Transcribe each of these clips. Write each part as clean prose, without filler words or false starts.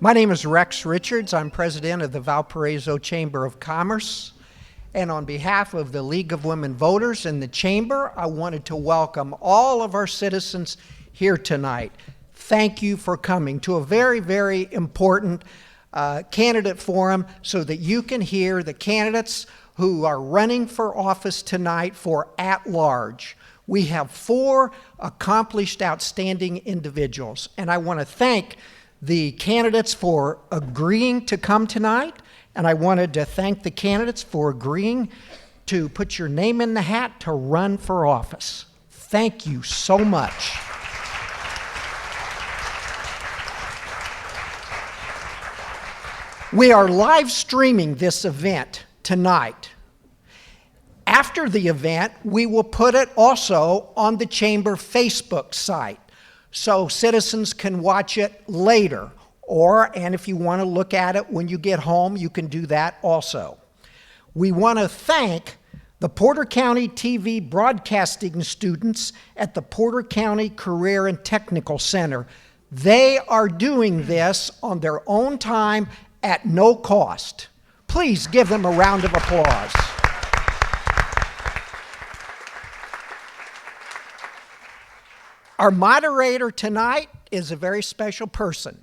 My name is Rex Richards. I'm president of the Valparaiso Chamber of Commerce. And on behalf of the League of Women Voters and the Chamber, I wanted to welcome all of our citizens here tonight. Thank you for coming to a very, very important candidate forum so that you can hear the candidates who are running for office tonight for at-large. We have 4 accomplished, outstanding individuals, and I want to thank the candidates for agreeing to come tonight, and I wanted to thank the candidates for agreeing to put your name in the hat to run for office. Thank you so much. We are live streaming this event tonight. After the event, we will put it also on the Chamber Facebook site, so citizens can watch it later, and if you want to look at it when you get home, you can do that also. We want to thank the Porter County TV broadcasting students at the Porter County Career and Technical Center. They are doing this on their own time at no cost. Please give them a round of applause. Our moderator tonight is a very special person,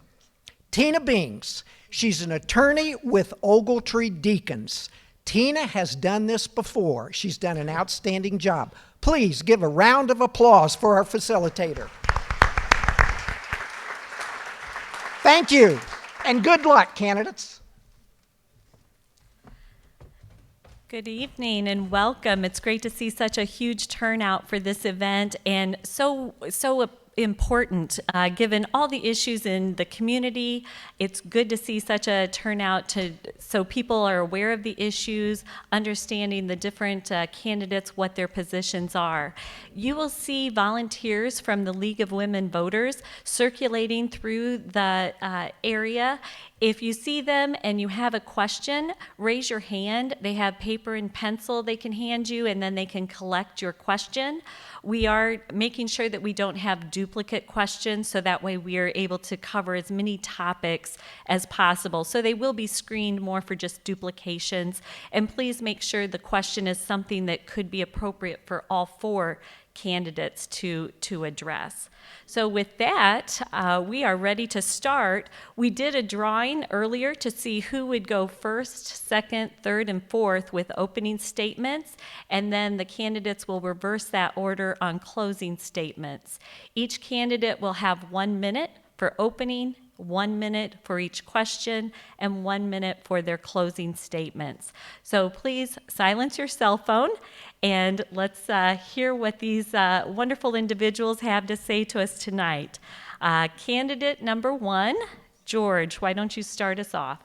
Tina Bings. She's an attorney with Ogletree Deacons. Tina has done this before. She's done an outstanding job. Please give a round of applause for our facilitator. Thank you, and good luck, candidates. Good evening and welcome. It's great to see such a huge turnout for this event, and so important given all the issues in the community. It's good to see such a turnout so people are aware of the issues, understanding the different candidates, what their positions are. You will see volunteers from the League of Women Voters circulating through the area. If you see them and you have a question, raise your hand. They have paper and pencil they can hand you, and then they can collect your question. We are making sure that we don't have duplicate questions, so that way we are able to cover as many topics as possible. So they will be screened more for just duplications. And please make sure the question is something that could be appropriate for all 4 candidates to address. So with that, we are ready to start. We did a drawing earlier to see who would go first, second, third, and fourth with opening statements, and then the candidates will reverse that order on closing statements. Each candidate will have 1 minute for opening, 1 minute for each question, and 1 minute for their closing statements. So please silence your cell phone, and let's hear what these wonderful individuals have to say to us tonight. Candidate number 1, George, why don't you start us off?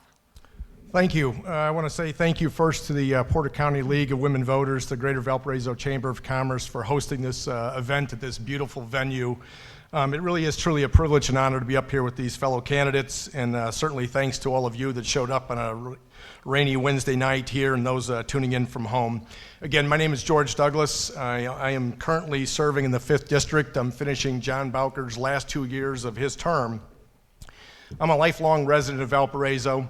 Thank you. I want to say thank you first to the Porter County League of Women Voters, the Greater Valparaiso Chamber of Commerce for hosting this event at this beautiful venue. It really is truly a privilege and honor to be up here with these fellow candidates, and certainly thanks to all of you that showed up on a rainy Wednesday night here and those tuning in from home. Again, my name is George Douglas. I am currently serving in the 5th District. I'm finishing John Bowker's last 2 years of his term. I'm a lifelong resident of Valparaiso.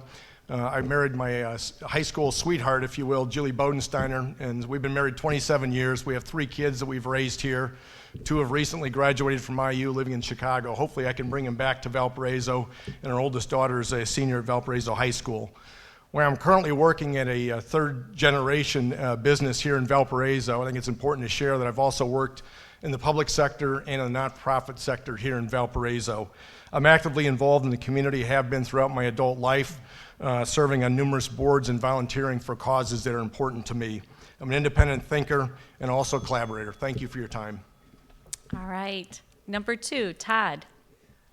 I married my high school sweetheart, if you will, Julie Bodensteiner, and we've been married 27 years. We have 3 kids that we've raised here. 2 have recently graduated from IU, living in Chicago. Hopefully I can bring them back to Valparaiso, and our oldest daughter is a senior at Valparaiso High School. Where I'm currently working at a 3rd-generation business here in Valparaiso, I think it's important to share that I've also worked in the public sector and in the nonprofit sector here in Valparaiso. I'm actively involved in the community, have been throughout my adult life, serving on numerous boards and volunteering for causes that are important to me. I'm an independent thinker and also collaborator. Thank you for your time. All right. Number 2, Todd.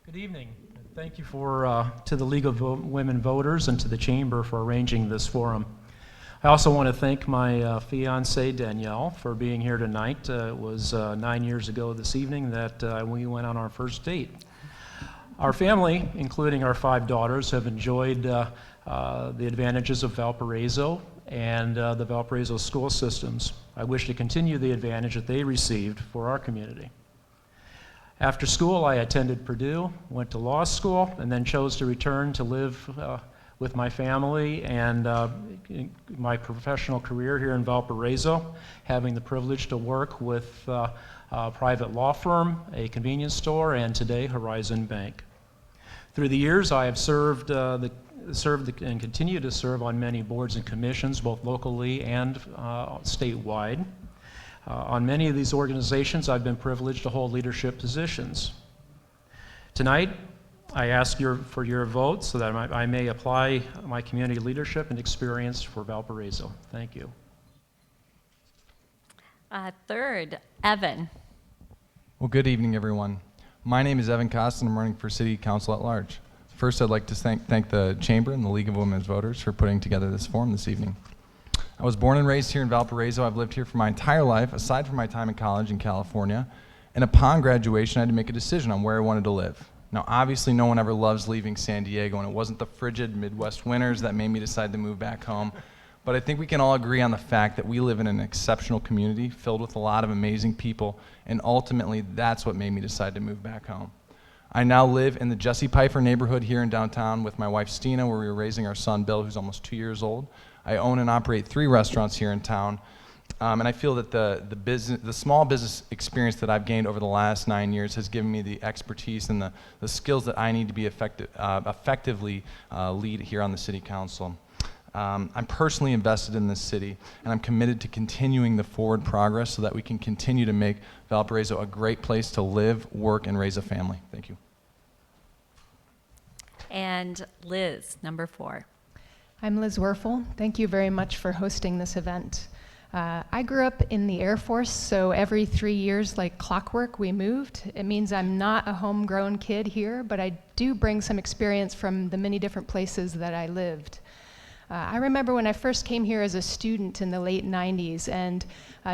Good evening. Thank you to the League of Women Voters and to the Chamber for arranging this forum. I also want to thank my fiancée, Danielle, for being here tonight. It was 9 years ago this evening that we went on our first date. Our family, including our 5 daughters, have enjoyed the advantages of Valparaiso and the Valparaiso school systems. I wish to continue the advantage that they received for our community. After school, I attended Purdue, went to law school, and then chose to return to live with my family and my professional career here in Valparaiso, having the privilege to work with a private law firm, a convenience store, and today Horizon Bank. Through the years, I have served and continue to serve on many boards and commissions, both locally and statewide. On many of these organizations, I've been privileged to hold leadership positions. Tonight, I ask for your vote so that I may apply my community leadership and experience for Valparaiso. Thank you. Third, Evan. Well, good evening, everyone. My name is Evan Cost, and I'm running for City Council at Large. First, I'd like to thank the Chamber and the League of Women's Voters for putting together this forum this evening. I was born and raised here in Valparaiso. I've lived here for my entire life, aside from my time in college in California. And upon graduation, I had to make a decision on where I wanted to live. Now, obviously, no one ever loves leaving San Diego, and it wasn't the frigid Midwest winters that made me decide to move back home. But I think we can all agree on the fact that we live in an exceptional community filled with a lot of amazing people, and ultimately, that's what made me decide to move back home. I now live in the Jesse Pfeiffer neighborhood here in downtown with my wife, Stina, where we were raising our son, Bill, who's almost 2 years old. I own and operate 3 restaurants here in town, and I feel that the small business experience that I've gained over the last 9 years has given me the expertise and the skills that I need to be effectively lead here on the City Council. I'm personally invested in this city, and I'm committed to continuing the forward progress so that we can continue to make Valparaiso a great place to live, work, and raise a family. Thank you. And Liz, number 4. I'm Liz Werfel. Thank you very much for hosting this event. I grew up in the Air Force, so every 3 years, like clockwork, we moved. It means I'm not a homegrown kid here, but I do bring some experience from the many different places that I lived. I remember when I first came here as a student in the late 90s, and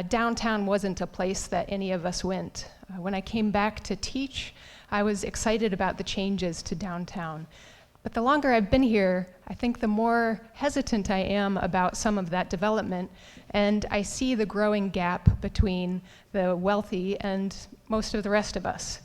downtown wasn't a place that any of us went. When I came back to teach, I was excited about the changes to downtown. But the longer I've been here, I think the more hesitant I am about some of that development, and I see the growing gap between the wealthy and most of the rest of us.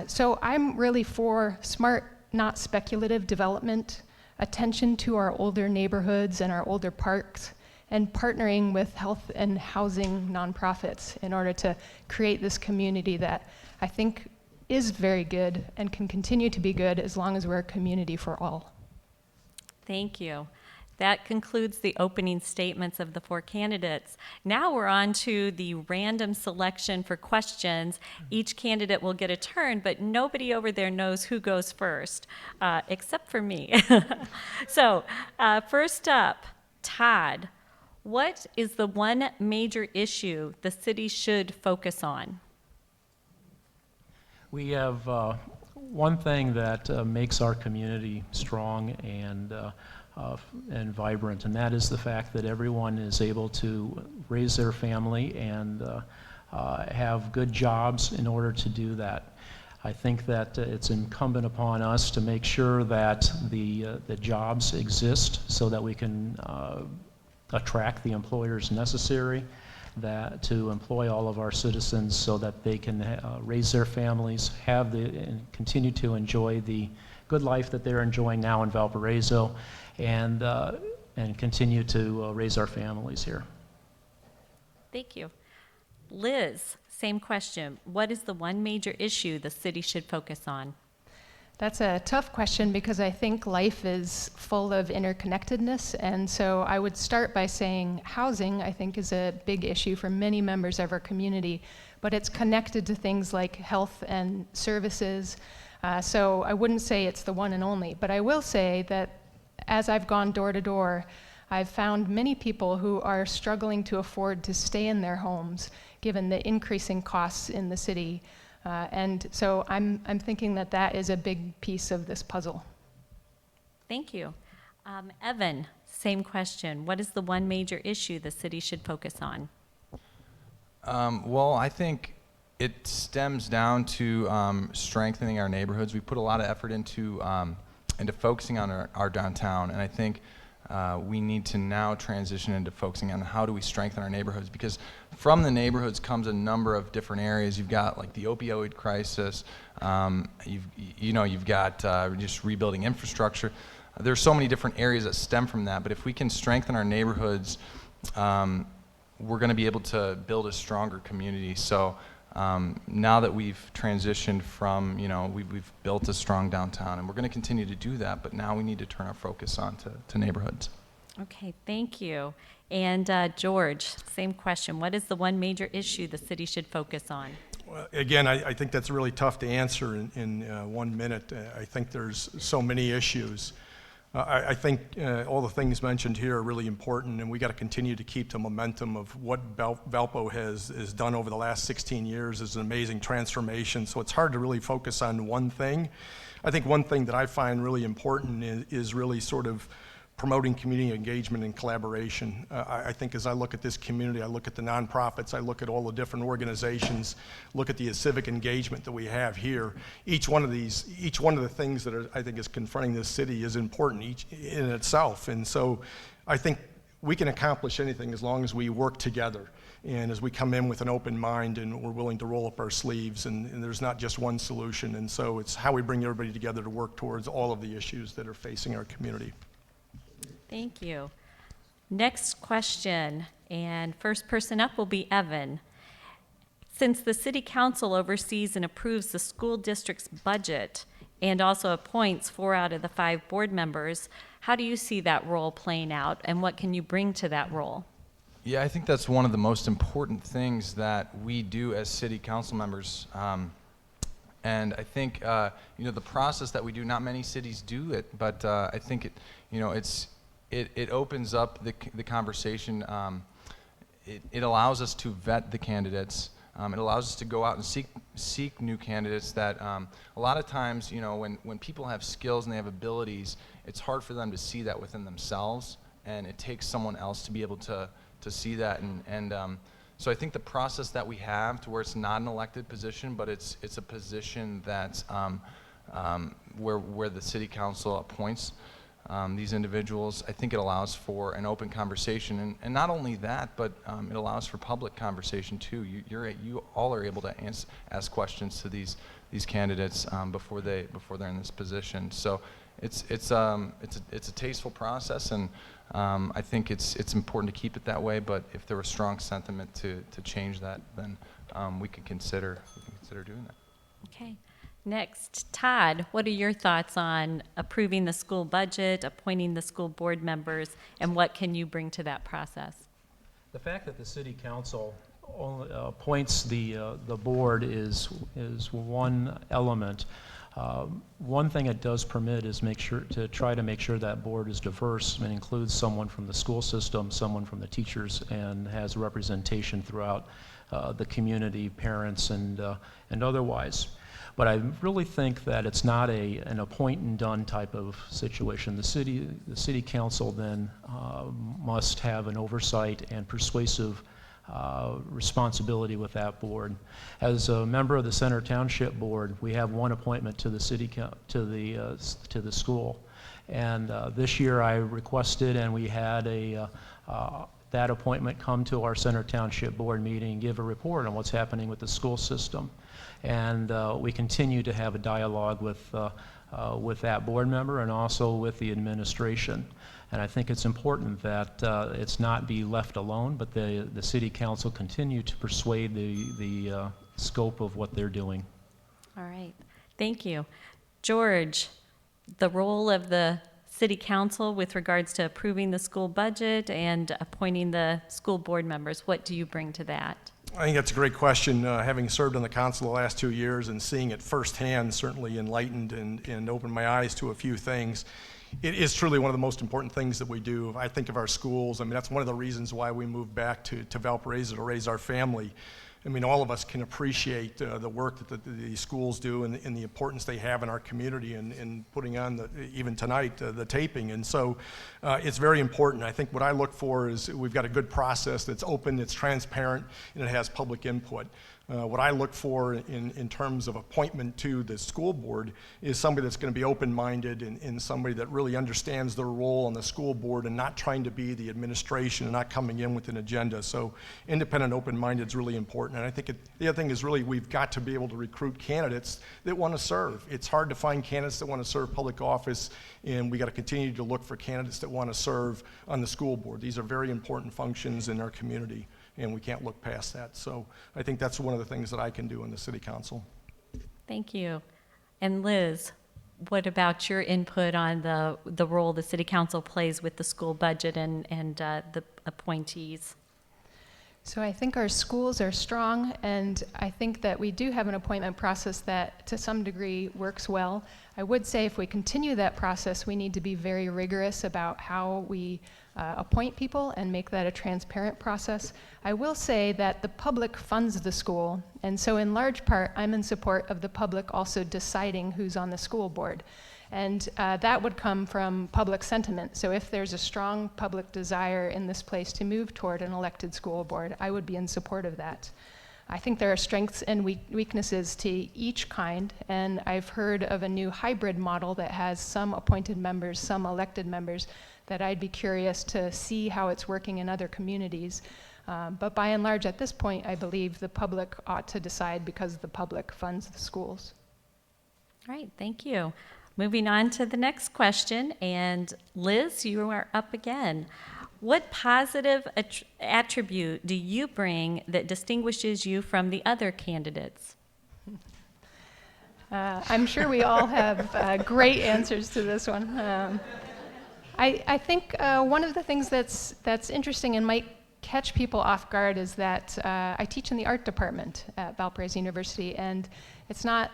So I'm really for smart, not speculative development, attention to our older neighborhoods and our older parks, and partnering with health and housing nonprofits in order to create this community that I think is very good and can continue to be good as long as we're a community for all. Thank you. That concludes the opening statements of the 4 candidates. Now we're on to the random selection for questions. Each candidate will get a turn, but nobody over there knows who goes first, except for me. So first up, Todd, what is the one major issue the city should focus on? We have one thing that makes our community strong and vibrant, and that is the fact that everyone is able to raise their family and have good jobs in order to do that. I think that it's incumbent upon us to make sure that the jobs exist so that we can attract the employers necessary to employ all of our citizens so that they can raise their families, and continue to enjoy the good life that they're enjoying now in Valparaiso, and continue to raise our families here. Thank you. Liz, same question. What is the one major issue the city should focus on? That's a tough question because I think life is full of interconnectedness, and so I would start by saying housing, I think, is a big issue for many members of our community, but it's connected to things like health and services, so I wouldn't say it's the one and only, but I will say that as I've gone door to door, I've found many people who are struggling to afford to stay in their homes given the increasing costs in the city. And so I'm thinking that that is a big piece of this puzzle. Thank you. Evan, same question. What is the one major issue the city should focus on? Well, I think it stems down to strengthening our neighborhoods. We put a lot of effort into focusing on our downtown, and I think we need to now transition into focusing on how do we strengthen our neighborhoods, because from the neighborhoods comes a number of different areas. You've got like the opioid crisis, you've got just rebuilding infrastructure. There's so many different areas that stem from that, but if we can strengthen our neighborhoods, we're going to be able to build a stronger community. So now that we've transitioned from, we've built a strong downtown, and we're going to continue to do that, but now we need to turn our focus on to neighborhoods. Okay, thank you. And George, same question. What is the one major issue the city should focus on? Well, again, I think that's really tough to answer in 1 minute. I think there's so many issues. I think all the things mentioned here are really important, and we got to continue to keep the momentum of what Valpo has done over the last 16 years is an amazing transformation. So it's hard to really focus on one thing. I think one thing that I find really important is really sort of promoting community engagement and collaboration. I think as I look at this community, I look at the nonprofits, I look at all the different organizations, look at the civic engagement that we have here. Each one of the things that I think is confronting this city is important each in itself. And so I think we can accomplish anything as long as we work together. And as we come in with an open mind and we're willing to roll up our sleeves, and there's not just one solution. And so it's how we bring everybody together to work towards all of the issues that are facing our community. Thank you. Next question, and first person up will be Evan. Since the City Council oversees and approves the school district's budget and also appoints 4 out of the 5 board members, how do you see that role playing out, and what can you bring to that role? Yeah, I think that's one of the most important things that we do as city council members. And I think, the process that we do, not many cities do it, but I think it opens up the conversation. It allows us to vet the candidates. It allows us to go out and seek new candidates that a lot of times, when people have skills and they have abilities, it's hard for them to see that within themselves, and it takes someone else to be able to see that. So I think the process that we have to where it's not an elected position, but it's a position that's where the city council appoints these individuals, I think it allows for an open conversation, and not only that, but it allows for public conversation too. You all are able to ask questions to these candidates before they're in this position. So it's a tasteful process, and I think it's important to keep it that way. But if there was strong sentiment to change that, then we could consider doing that. Okay. Next, Todd, what are your thoughts on approving the school budget, appointing the school board members, and what can you bring to that process? The fact that the city council only appoints the board is one element. One thing it does permit is try to make sure that board is diverse and includes someone from the school system, someone from the teachers, and has representation throughout the community, parents, and otherwise. But I really think that it's not an appoint and done type of situation. The city council then must have an oversight and persuasive responsibility with that board. As a member of the Center Township Board, we have one appointment to the to the school, and this year I requested, and we had that appointment come to our Center Township Board meeting and give a report on what's happening with the school system. And we continue to have a dialogue with that board member and also with the administration. And I think it's important that it's not be left alone, but the city council continue to persuade the scope of what they're doing. All right. Thank you. George, the role of the city council with regards to approving the school budget and appointing the school board members, what do you bring to that? I think that's a great question. Having served on the council the last 2 years and seeing it firsthand certainly enlightened and opened my eyes to a few things. It is truly one of the most important things that we do. I think of our schools. I mean, that's one of the reasons why we moved back to Valparaiso to raise our family. I mean, all of us can appreciate the work that the schools do and the importance they have in our community and putting on, even tonight, the taping. And so it's very important. I think what I look for is we've got a good process that's open, it's transparent, and it has public input. What I look for in terms of appointment to the school board is somebody that's going to be open-minded and somebody that really understands their role on the school board and not trying to be the administration and not coming in with an agenda. So independent, open-minded is really important. And I think the other thing is really we've got to be able to recruit candidates that want to serve. It's hard to find candidates that want to serve public office, and we got to continue to look for candidates that want to serve on the school board. These are very important functions in our community, and we can't look past that. So I think that's one of the things that I can do in the city council. Thank you. And Liz, what about your input on the role the city council plays with the school budget and the appointees? So I think our schools are strong, and I think that we do have an appointment process that to some degree works well. I would say if we continue that process, we need to be very rigorous about how we appoint people and make that a transparent process. I will say that the public funds the school, and so in large part, I'm in support of the public also deciding who's on the school board. And that would come from public sentiment. So if there's a strong public desire in this place to move toward an elected school board, I would be in support of that. I think there are strengths and weaknesses to each kind, and I've heard of a new hybrid model that has some appointed members, some elected members, that I'd be curious to see how it's working in other communities. But by and large, at this point, I believe the public ought to decide because the public funds the schools. All right, thank you. Moving on to the next question, and Liz, you are up again. What positive attribute do you bring that distinguishes you from the other candidates? I'm sure we all have great answers to this one. I think one of the things that's interesting and might catch people off guard is that I teach in the art department at Valparaiso University, and it's not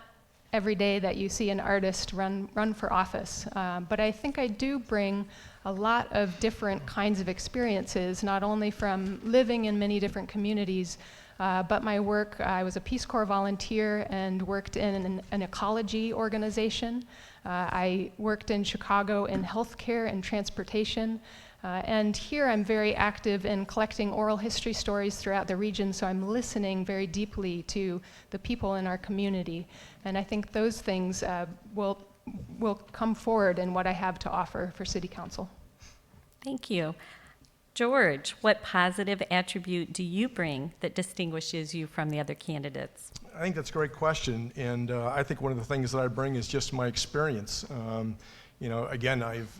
every day that you see an artist run for office. But I think I do bring a lot of different kinds of experiences, not only from living in many different communities, but my work, I was a Peace Corps volunteer and worked in an ecology organization. I worked in Chicago in healthcare and transportation. And here I'm very active in collecting oral history stories throughout the region, so I'm listening very deeply to the people in our community. And I think those things will come forward in what I have to offer for City Council. Thank you. George, what positive attribute do you bring that distinguishes you from the other candidates? I think that's a great question, and I think one of the things that I bring is just my experience. You know, again, I've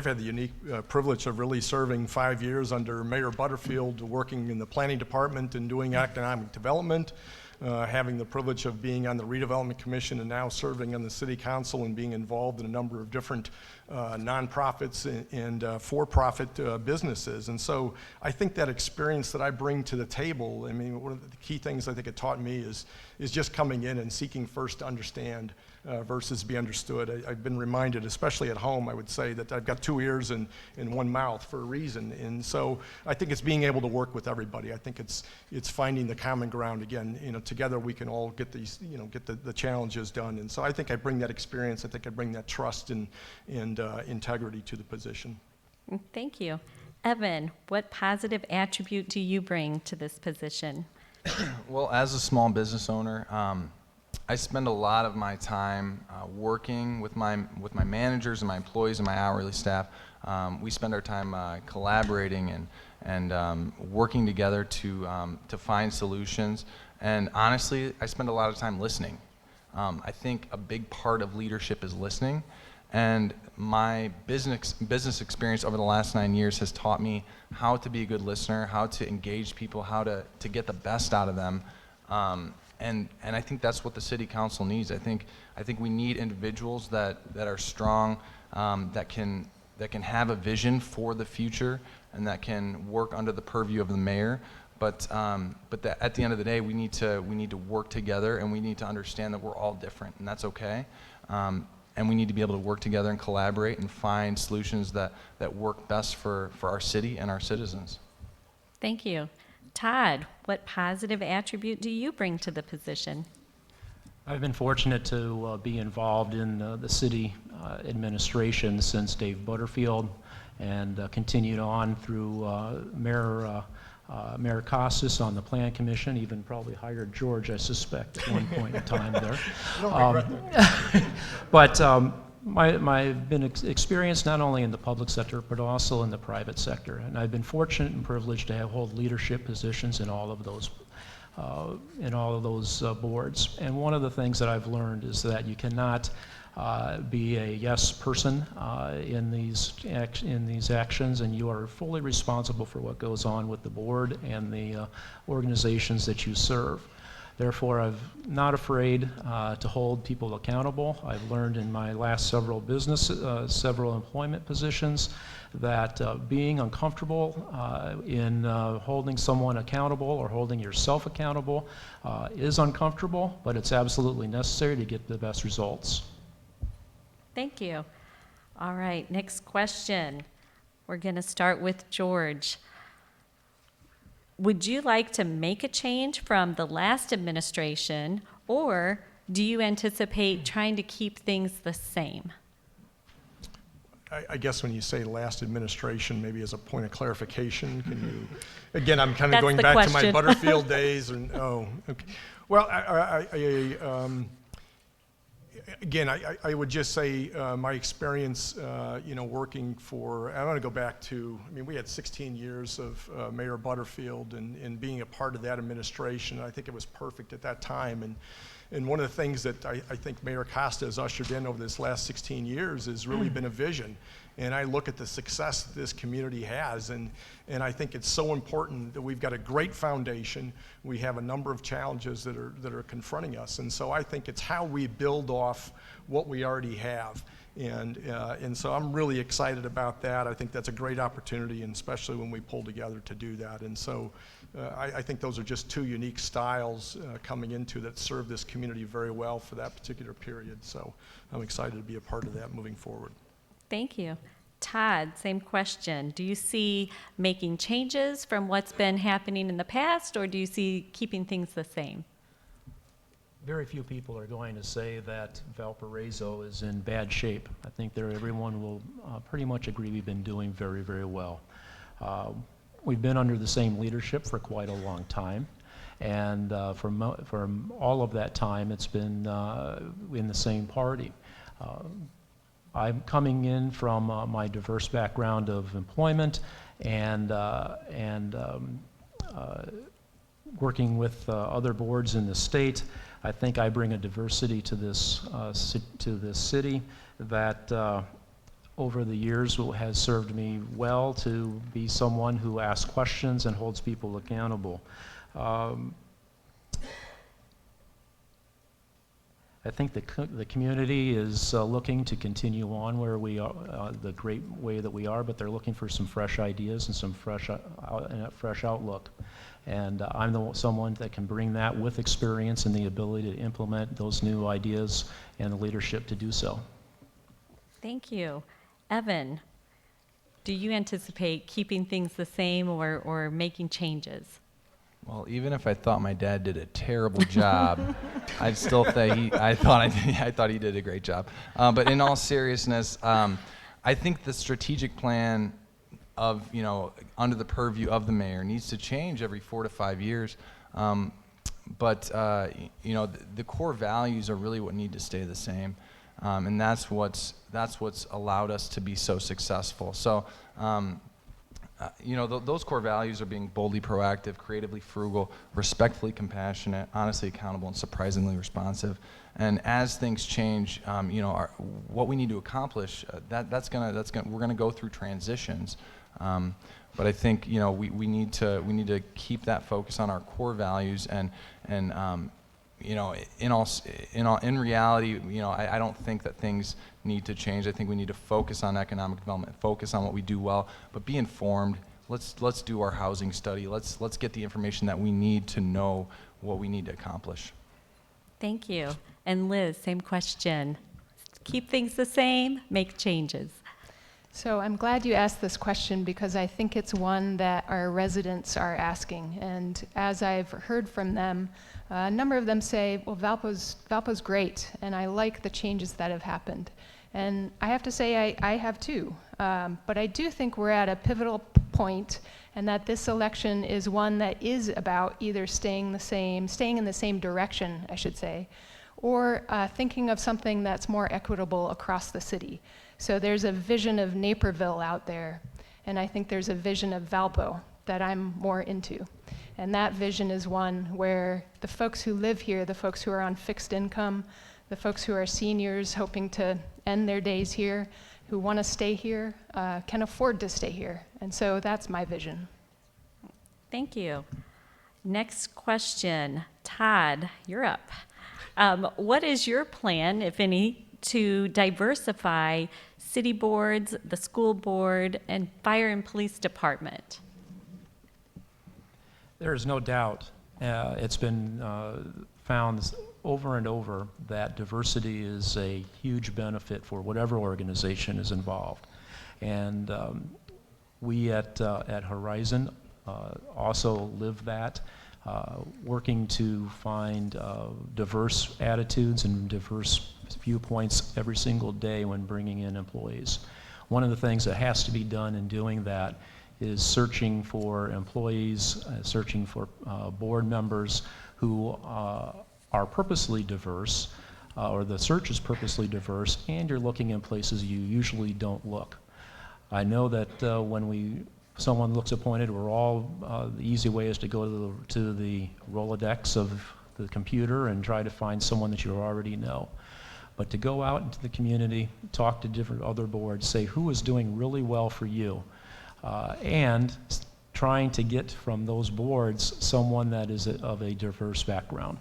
had the unique privilege of really serving 5 years under Mayor Butterfield, working in the planning department and doing economic development, having the privilege of being on the redevelopment commission and now serving on the city council and being involved in a number of different nonprofits and for-profit businesses. And so I think that experience that I bring to the table, I mean, one of the key things I think it taught me is just coming in and seeking first to understand versus be understood. I've been reminded, especially at home, I would say that I've got 2 ears and one mouth for a reason. And so I think it's being able to work with everybody. I think it's finding the common ground. Again, you know, together we can all get these, you know, get the challenges done. And so I think I bring that experience. I think I bring that trust and integrity to the position. Thank you. Evan, what positive attribute do you bring to this position? Well, as a small business owner, I spend a lot of my time working with my managers and my employees and my hourly staff. We spend our time collaborating and working together to find solutions. And honestly, I spend a lot of time listening. I think a big part of leadership is listening. And my business experience over the last 9 years has taught me how to be a good listener, how to engage people, how to get the best out of them. And I think that's what the city council needs. I think we need individuals that are strong, that can have a vision for the future, and that can work under the purview of the mayor. But that at the end of the day, we need to work together, and we need to understand that we're all different, and that's okay. And we need to be able to work together and collaborate and find solutions that work best for our city and our citizens. Thank you. Todd, what positive attribute do you bring to the position? I've been fortunate to be involved in the city administration since Dave Butterfield and continued on through Mayor Mayor Costas on the Plan Commission, even probably hired George, I suspect, at one point in time there. But I've been experienced not only in the public sector, but also in the private sector. And I've been fortunate and privileged to hold leadership positions in all of those boards. And one of the things that I've learned is that you cannot be a yes person in these actions, and you are fully responsible for what goes on with the board and the organizations that you serve. Therefore, I'm not afraid to hold people accountable. I've learned in my last several employment positions that being uncomfortable in holding someone accountable or holding yourself accountable is uncomfortable, but it's absolutely necessary to get the best results. Thank you. All right, next question. We're going to start with George. Would you like to make a change from the last administration, or do you anticipate trying to keep things the same? I guess when you say last administration, maybe as a point of clarification, can you, again, I'm kind of That's going the back to question. my Butterfield days, and, okay. Well, again, I would just say my experience, working for, I want to go back to, we had 16 years of Mayor Butterfield and being a part of that administration. I think it was perfect at that time. And one of the things that I think Mayor Costa has ushered in over this last 16 years has really been a vision. And I look at the success that this community has, and I think it's so important that we've got a great foundation. We have a number of challenges that are confronting us, and so I think it's how we build off what we already have. And so I'm really excited about that. I think that's a great opportunity, and especially when we pull together to do that. And so I think those are just two unique styles coming into that serve this community very well for that particular period. So I'm excited to be a part of that moving forward. Thank you. Todd, same question. Do you see making changes from what's been happening in the past, or do you see keeping things the same? Very few people are going to say that Valparaiso is in bad shape. I think everyone will pretty much agree we've been doing very, very well. We've been under the same leadership for quite a long time, and for all of that time, it's been in the same party. I'm coming in from my diverse background of employment and working with other boards in the state. I think I bring a diversity to this city that over the years has served me well to be someone who asks questions and holds people accountable. I think the community is looking to continue on where we are, the great way that we are, but they're looking for some fresh ideas and some fresh outlook. And I'm someone that can bring that with experience and the ability to implement those new ideas and the leadership to do so. Thank you. Evan, do you anticipate keeping things the same or making changes? Well, even if I thought my dad did a terrible job, I'd still say I thought he did a great job. But in all seriousness, I think the strategic plan of, under the purview of the mayor needs to change every 4 to 5 years. But the core values are really what need to stay the same. And that's what's allowed us to be so successful. So, those core values are being boldly proactive, creatively frugal, respectfully compassionate, honestly accountable, and surprisingly responsive. And as things change, what we need to accomplish, we're gonna go through transitions. But I think we need to keep that focus on our core values and in reality, I don't think that things need to change. I think we need to focus on economic development, focus on what we do well, but be informed. Let's do our housing study. Let's get the information that we need to know what we need to accomplish. Thank you. And Liz, same question. Keep things the same, make changes. So I'm glad you asked this question because I think it's one that our residents are asking. And as I've heard from them, a number of them say, well, Valpo's great, and I like the changes that have happened. And I have to say I have too. But I do think we're at a pivotal point, and that this election is one that is about either staying in the same direction, I should say, or thinking of something that's more equitable across the city. So there's a vision of Naperville out there, and I think there's a vision of Valpo that I'm more into. And that vision is one where the folks who live here, the folks who are on fixed income, the folks who are seniors hoping to end their days here, who want to stay here, can afford to stay here. And so that's my vision. Thank you. Next question. Todd, you're up. What is your plan, if any, to diversify city boards, the school board, and fire and police department? There is no doubt, it's been found over and over that diversity is a huge benefit for whatever organization is involved. And we at Horizon also live that, working to find diverse attitudes and diverse viewpoints every single day when bringing in employees. One of the things that has to be done in doing that is searching for employees, searching for board members who are purposely diverse, or the search is purposely diverse, and you're looking in places you usually don't look. I know that when someone looks appointed, we're all, the easy way is to go to the Rolodex of the computer and try to find someone that you already know. But to go out into the community, talk to different other boards, say who is doing really well for you, and trying to get from those boards someone that is of a diverse background.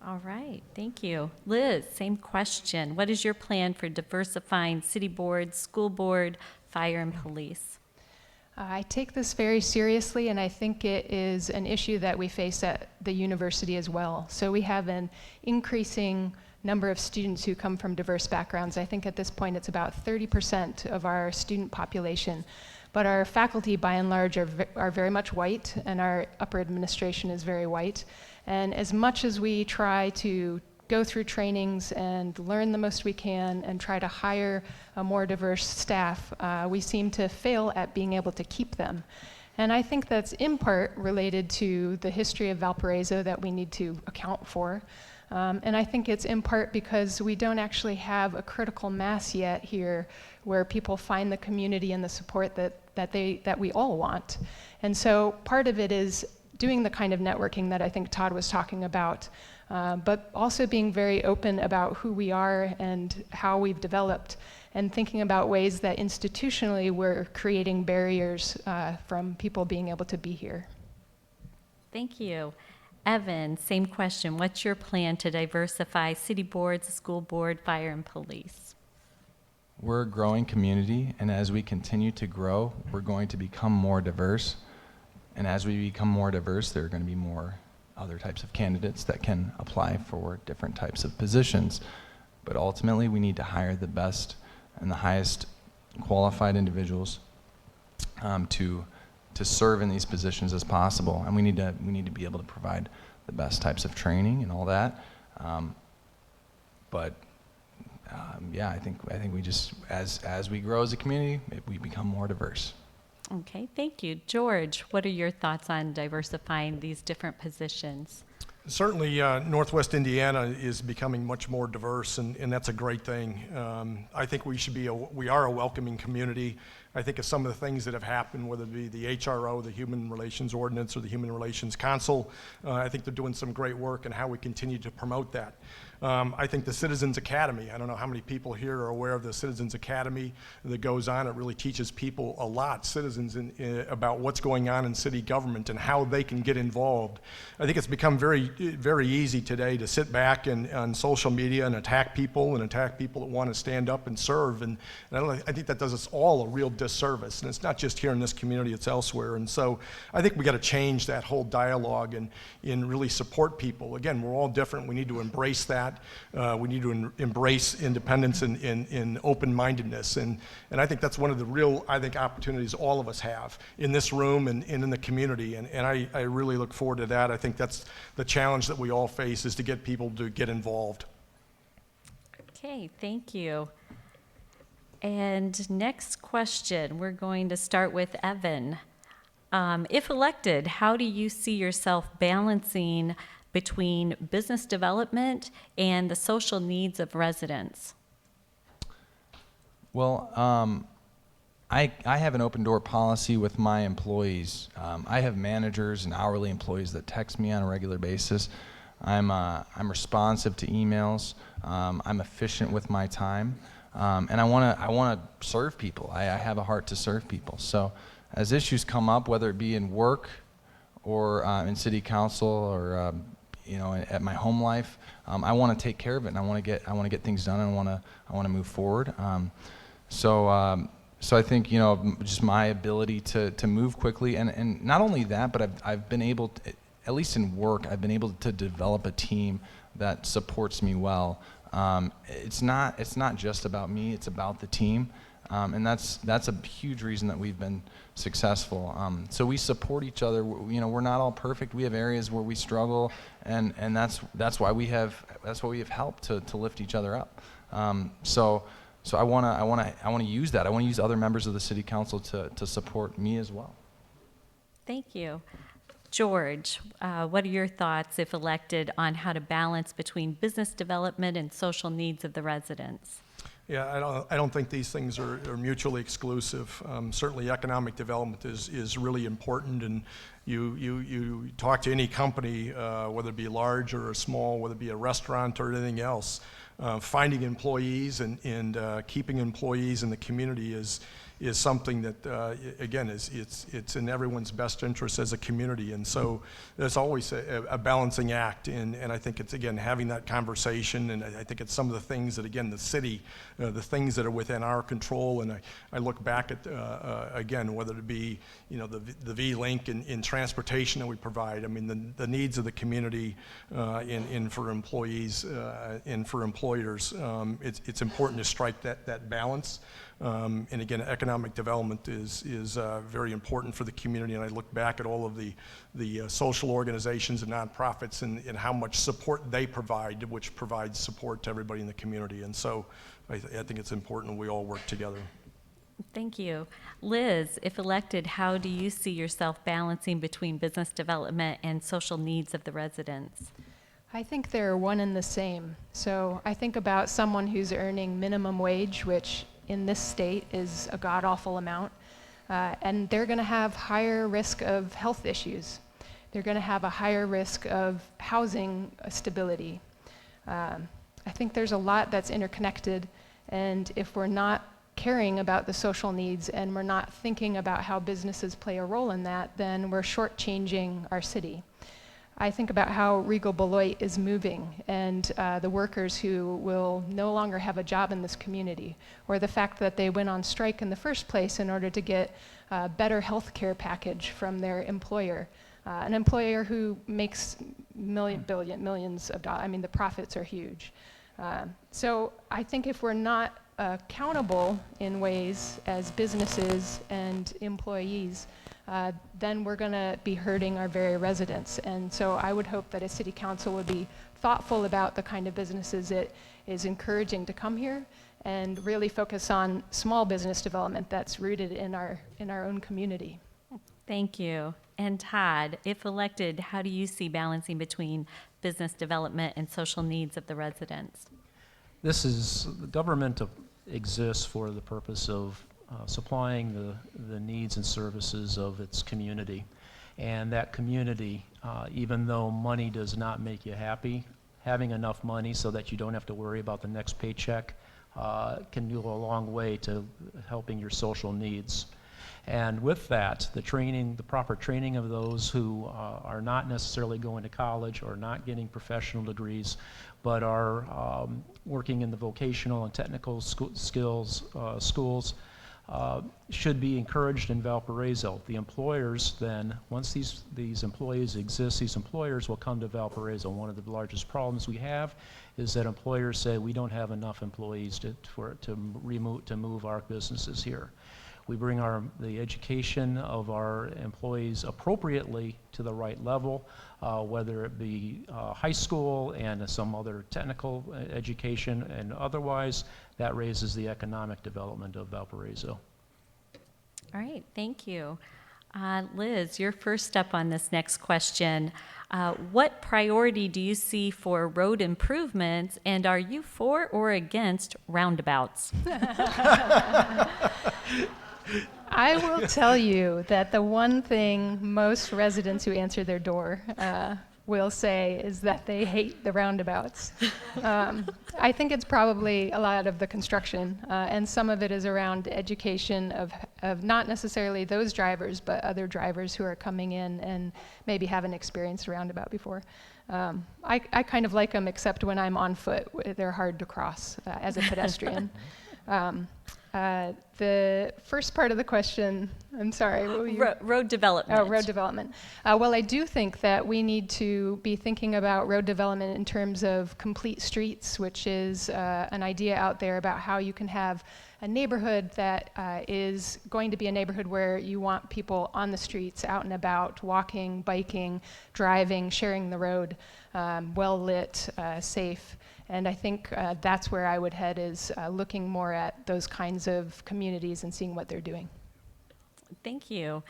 All right, thank you. Liz, same question. What is your plan for diversifying city board, school board, fire, and police? I take this very seriously, and I think it is an issue that we face at the university as well. So we have an increasing number of students who come from diverse backgrounds. I think at this point it's about 30% of our student population. But our faculty, by and large, are very much white, and our upper administration is very white. And as much as we try to go through trainings and learn the most we can and try to hire a more diverse staff, we seem to fail at being able to keep them. And I think that's in part related to the history of Valparaiso that we need to account for. And I think it's in part because we don't actually have a critical mass yet here where people find the community and the support that we all want. And so part of it is doing the kind of networking that I think Todd was talking about, but also being very open about who we are and how we've developed, and thinking about ways that institutionally we're creating barriers from people being able to be here. Thank you. Evan, same question. What's your plan to diversify city boards, school board, fire, and police? We're a growing community, and as we continue to grow, we're going to become more diverse. And as we become more diverse, there are going to be more other types of candidates that can apply for different types of positions. But ultimately, we need to hire the best and the highest qualified individuals to serve in these positions as possible, and we need to be able to provide the best types of training and all that. Yeah, I think we just as we grow as a community, we become more diverse. Okay, thank you. George, what are your thoughts on diversifying these different positions? Certainly, Northwest Indiana is becoming much more diverse, and that's a great thing. I think we are a welcoming community. I think of some of the things that have happened, whether it be the HRO, the Human Relations Ordinance, or the Human Relations Council. I think they're doing some great work in how we continue to promote that. I think the Citizens Academy, I don't know how many people here are aware of the Citizens Academy that goes on. It really teaches people a lot, citizens, about what's going on in city government and how they can get involved. I think it's become very, very easy today to sit back on social media and attack people that want to stand up and serve. And I think that does us all a real disservice. And it's not just here in this community, it's elsewhere. And so I think we got to change that whole dialogue and really support people. Again, we're all different. We need to embrace that. We need to embrace independence and open-mindedness. And I think that's one of the real, opportunities all of us have in this room and in the community. And I really look forward to that. I think that's the challenge that we all face, is to get people to get involved. Okay, thank you. And next question, we're going to start with Evan. If elected, how do you see yourself balancing between business development and the social needs of residents? Well, I have an open door policy with my employees. I have managers and hourly employees that text me on a regular basis. I'm responsive to emails. I'm efficient with my time, and I want to serve people. I have a heart to serve people. So, as issues come up, whether it be in work or in city council or at my home life, I want to take care of it, and I want to get things done, and I want to move forward. So I think just my ability to move quickly, and not only that, but I've been able to, at least in work, I've been able to develop a team that supports me well. It's not just about me; it's about the team, and that's a huge reason that we've been successful. So we support each other. We're not all perfect. We have areas where we struggle, and that's why we have helped to lift each other up. So I want to use that. I want to use other members of the city council to support me as well. Thank you. George, what are your thoughts, if elected, on how to balance between business development and social needs of the residents? Yeah, I don't think these things are mutually exclusive. Certainly, economic development is really important, and you talk to any company, whether it be large or small, whether it be a restaurant or anything else. Finding employees and keeping employees in the community is something that again it's in everyone's best interest as a community, and so there's always a balancing act, and I think it's again having that conversation, and I think it's some of the things that again the city, the things that are within our control, and I look back at again whether it be the V-Link in transportation that we provide. I mean the needs of the community in for employees and for employers. It's important to strike that balance. And again, economic development is very important for the community. And I look back at all of the social organizations and nonprofits and how much support they provide, which provides support to everybody in the community. And so I think it's important we all work together. Thank you. Liz, if elected, how do you see yourself balancing between business development and social needs of the residents? I think they're one and the same. So I think about someone who's earning minimum wage, which in this state is a god-awful amount, and they're going to have higher risk of health issues. They're going to have a higher risk of housing stability. I think there's a lot that's interconnected, and if we're not caring about the social needs and we're not thinking about how businesses play a role in that, then we're shortchanging our city. I think about how Regal Beloit is moving and the workers who will no longer have a job in this community, or the fact that they went on strike in the first place in order to get a better health care package from their employer, an employer who makes millions of dollars. I mean, the profits are huge. So I think if we're not accountable in ways as businesses and employees, then we're going to be hurting our very residents. And so I would hope that a city council would be thoughtful about the kind of businesses it is encouraging to come here, and really focus on small business development that's rooted in our own community. Thank you. And Todd, if elected, how do you see balancing between business development and social needs of the residents? The government exists for the purpose of supplying the needs and services of its community. And that community, even though money does not make you happy, having enough money so that you don't have to worry about the next paycheck can go a long way to helping your social needs. And with that, the proper training of those who are not necessarily going to college or not getting professional degrees, but are working in the vocational and technical schools should be encouraged in Valparaiso. The employers then, once these employees exist, these employers will come to Valparaiso. One of the largest problems we have is that employers say we don't have enough employees to move our businesses here. we bring the education of our employees appropriately to the right level, whether it be high school and some other technical education and otherwise, that raises the economic development of Valparaiso. All right, thank you. Liz, you're first up on this next question. What priority do you see for road improvements, and are you for or against roundabouts? I will tell you that the one thing most residents who answer their door will say is that they hate the roundabouts. I think it's probably a lot of the construction, and some of it is around education of not necessarily those drivers, but other drivers who are coming in and maybe haven't experienced a roundabout before. I kind of like them, except when I'm on foot. They're hard to cross as a pedestrian. The first part of the question, I'm sorry, what were you? Road development. Oh, road development. Well, I do think that we need to be thinking about road development in terms of complete streets, which is an idea out there about how you can have a neighborhood that is going to be a neighborhood where you want people on the streets, out and about, walking, biking, driving, sharing the road, well lit, safe. And I think that's where I would head, is looking more at those kinds of communities and seeing what they're doing. Thank you.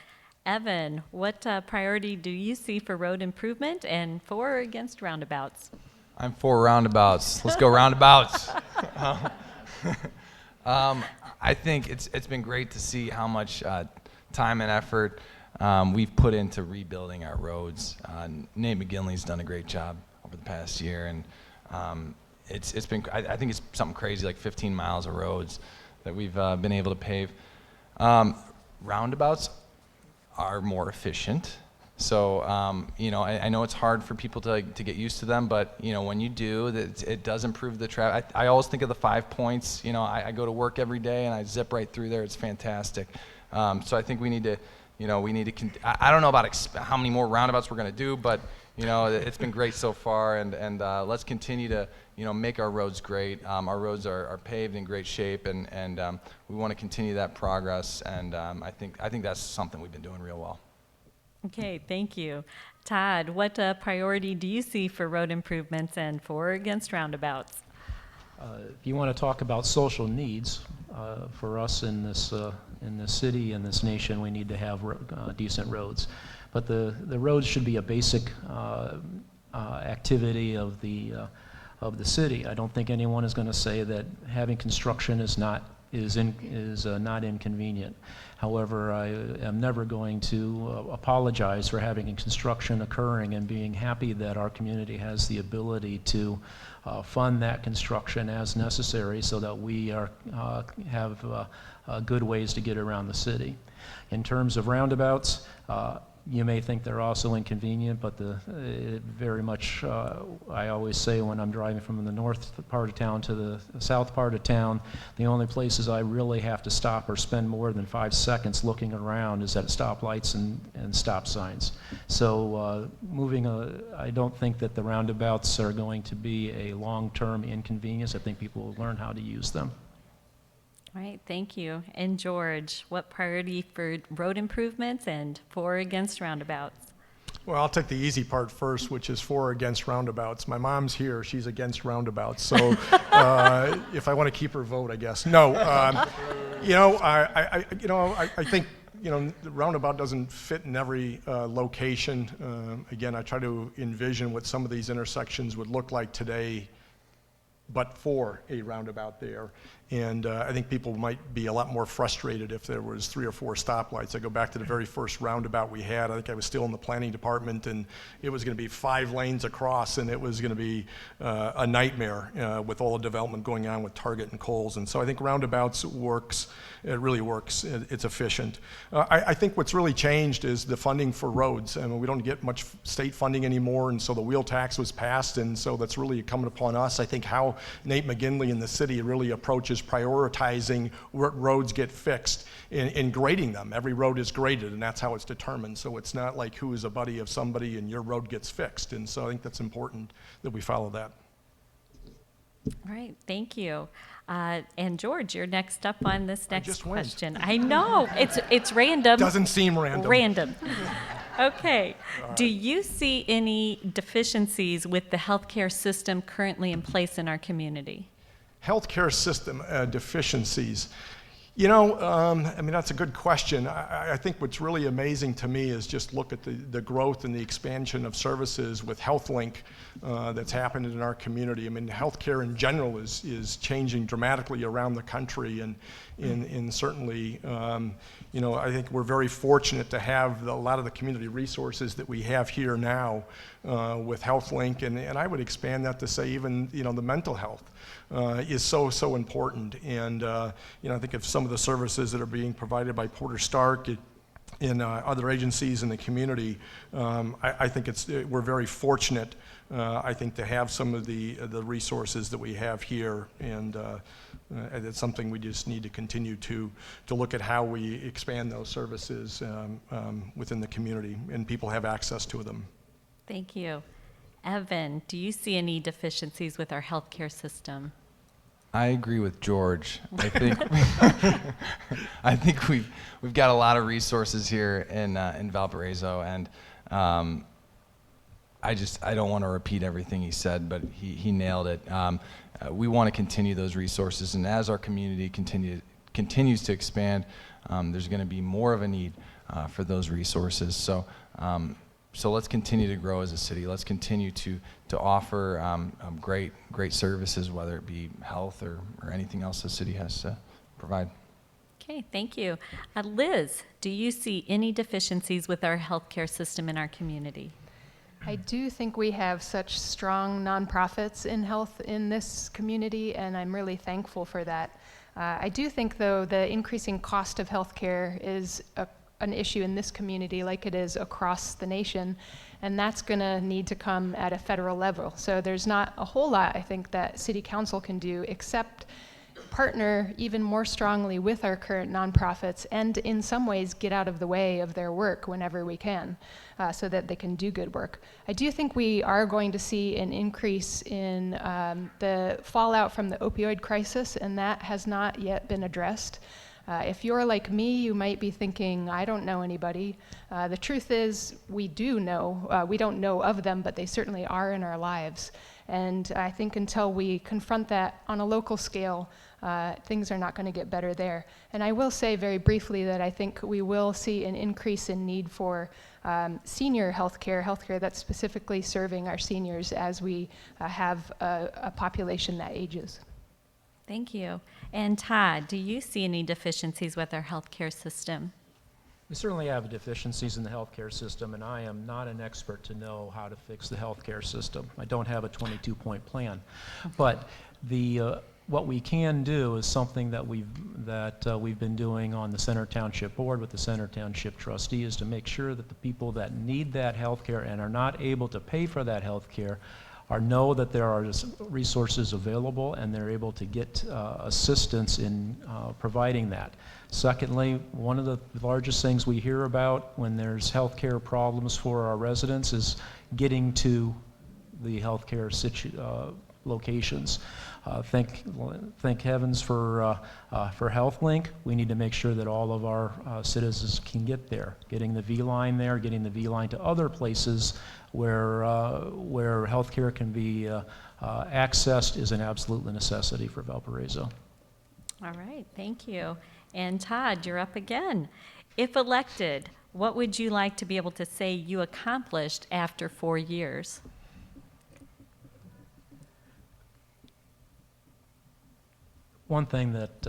Evan, what priority do you see for road improvement, and for or against roundabouts? I'm for roundabouts. Let's go roundabouts. I think it's been great to see how much time and effort we've put into rebuilding our roads. Nate McGinley's done a great job over the past year, and it's been, I think it's something crazy, like 15 miles of roads that we've been able to pave. Roundabouts are more efficient. So, I know it's hard for people to get used to them, but, when you do, it does improve the traffic. I always think of the 5 points. I go to work every day and I zip right through there. It's fantastic. So I think we need to, I don't know about how many more roundabouts we're going to do, but, it's been great so far, and let's continue to, make our roads great. Our roads are paved in great shape, and we want to continue that progress, and I think that's something we've been doing real well. Okay, thank you. Todd, what priority do you see for road improvements, and for or against roundabouts? If you want to talk about social needs, for us in this city, in this nation, we need to have decent roads. But the roads should be a basic activity of the city. I don't think anyone is going to say that having construction is not inconvenient. However, I am never going to apologize for having construction occurring and being happy that our community has the ability to fund that construction as necessary, so that we have good ways to get around the city. In terms of roundabouts, you may think they're also inconvenient, but very much, I always say when I'm driving from the north part of town to the south part of town, the only places I really have to stop or spend more than 5 seconds looking around is at stoplights and stop signs. So I don't think that the roundabouts are going to be a long-term inconvenience. I think people will learn how to use them. All right, thank you. And George, what priority for road improvements, and for or against roundabouts? Well, I'll take the easy part first, which is for or against roundabouts. My mom's here; she's against roundabouts. So, if I want to keep her vote, I guess no. I think the roundabout doesn't fit in every location. Again, I try to envision what some of these intersections would look like today, but for a roundabout there. And I think people might be a lot more frustrated if there was 3 or 4 stoplights. I go back to the very first roundabout we had. I think I was still in the planning department, and it was going to be 5 lanes across, and it was going to be a nightmare with all the development going on with Target and Kohl's. And so I think roundabouts works. It really works. It's efficient. I think what's really changed is the funding for roads. I mean, we don't get much state funding anymore, and so the wheel tax was passed, and so that's really incumbent upon us. I think how Nate McGinley and the city really approaches prioritizing what roads get fixed and grading them. Every road is graded, and that's how it's determined. So it's not like who is a buddy of somebody and your road gets fixed. And so I think that's important that we follow that. All right, thank you. And George, you're next up on this next just win. question. I know, it's random. Doesn't seem random. Random. Okay. Do you see any deficiencies with the healthcare system currently in place in our community? Healthcare system deficiencies. You know, I mean, that's a good question. I think what's really amazing to me is just look at the growth and the expansion of services with HealthLink that's happened in our community. I mean, healthcare in general is changing dramatically around the country, and certainly, you know, I think we're very fortunate to have a lot of the community resources that we have here now with HealthLink, and I would expand that to say even, you know, the mental health is so important. And you know, I think of some of the services that are being provided by Porter Stark in other agencies in the community. I think we're very fortunate, I think, to have some of the resources that we have here, and it's something we just need to continue to look at how we expand those services within the community and people have access to them. Thank you. Evan, do you see any deficiencies with our healthcare system? I agree with George. I think I think we've got a lot of resources here in Valparaiso, and I don't want to repeat everything he said, but he nailed it. We want to continue those resources, and as our community continues to expand, there's going to be more of a need for those resources. So let's continue to grow as a city. Let's continue to offer great services, whether it be health or anything else the city has to provide. Okay, thank you. Liz, do you see any deficiencies with our healthcare system in our community? I do think we have such strong nonprofits in health in this community, and I'm really thankful for that. I do think, though, the increasing cost of healthcare is an issue in this community like it is across the nation, and that's going to need to come at a federal level. So there's not a whole lot, I think, that City Council can do except partner even more strongly with our current nonprofits and in some ways get out of the way of their work whenever we can so that they can do good work. I do think we are going to see an increase in the fallout from the opioid crisis, and that has not yet been addressed. If you're like me, you might be thinking, I don't know anybody. The truth is, we do know. We don't know of them, but they certainly are in our lives. And I think until we confront that on a local scale, things are not going to get better there. And I will say very briefly that I think we will see an increase in need for senior healthcare that's specifically serving our seniors as we have a population that ages. Thank you. And Todd, do you see any deficiencies with our healthcare system? We certainly have deficiencies in the healthcare system, and I am not an expert to know how to fix the healthcare system. I don't have a 22-point plan. But what we can do is something that we've been doing on the Center Township Board with the Center Township trustees to make sure that the people that need that healthcare and are not able to pay for that healthcare know that there are resources available and they're able to get assistance in providing that. Secondly, one of the largest things we hear about when there's healthcare problems for our residents is getting to the healthcare locations. Thank heavens for HealthLink. We need to make sure that all of our citizens can get there. Getting the V-line there, getting the V-line to other places where healthcare can be accessed is an absolute necessity for Valparaiso. All right, thank you. And Todd, you're up again. If elected, what would you like to be able to say you accomplished after 4 years? One thing that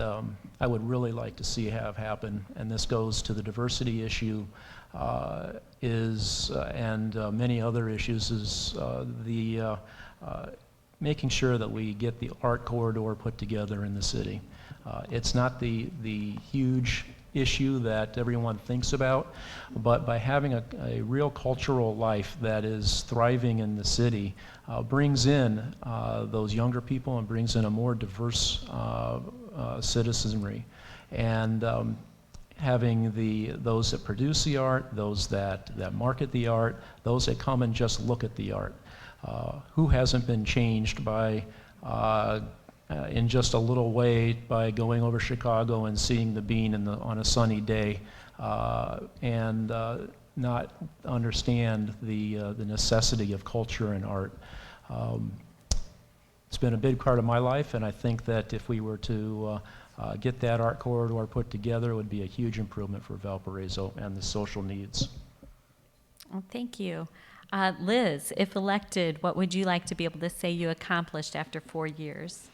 I would really like to see have happen, and this goes to the diversity issue, and many other issues, is making sure that we get the art corridor put together in the city. It's not the huge issue that everyone thinks about, but by having a real cultural life that is thriving in the city brings in those younger people and brings in a more diverse citizenry. And having those that produce the art, those that market the art, those that come and just look at the art. Who hasn't been changed by in just a little way by going over Chicago and seeing the Bean on a sunny day, and not understand the necessity of culture and art. It's been a big part of my life, and I think that if we were to get that art corridor put together, it would be a huge improvement for Valparaiso and the social needs. Well, thank you. Liz, if elected, what would you like to be able to say you accomplished after 4 years?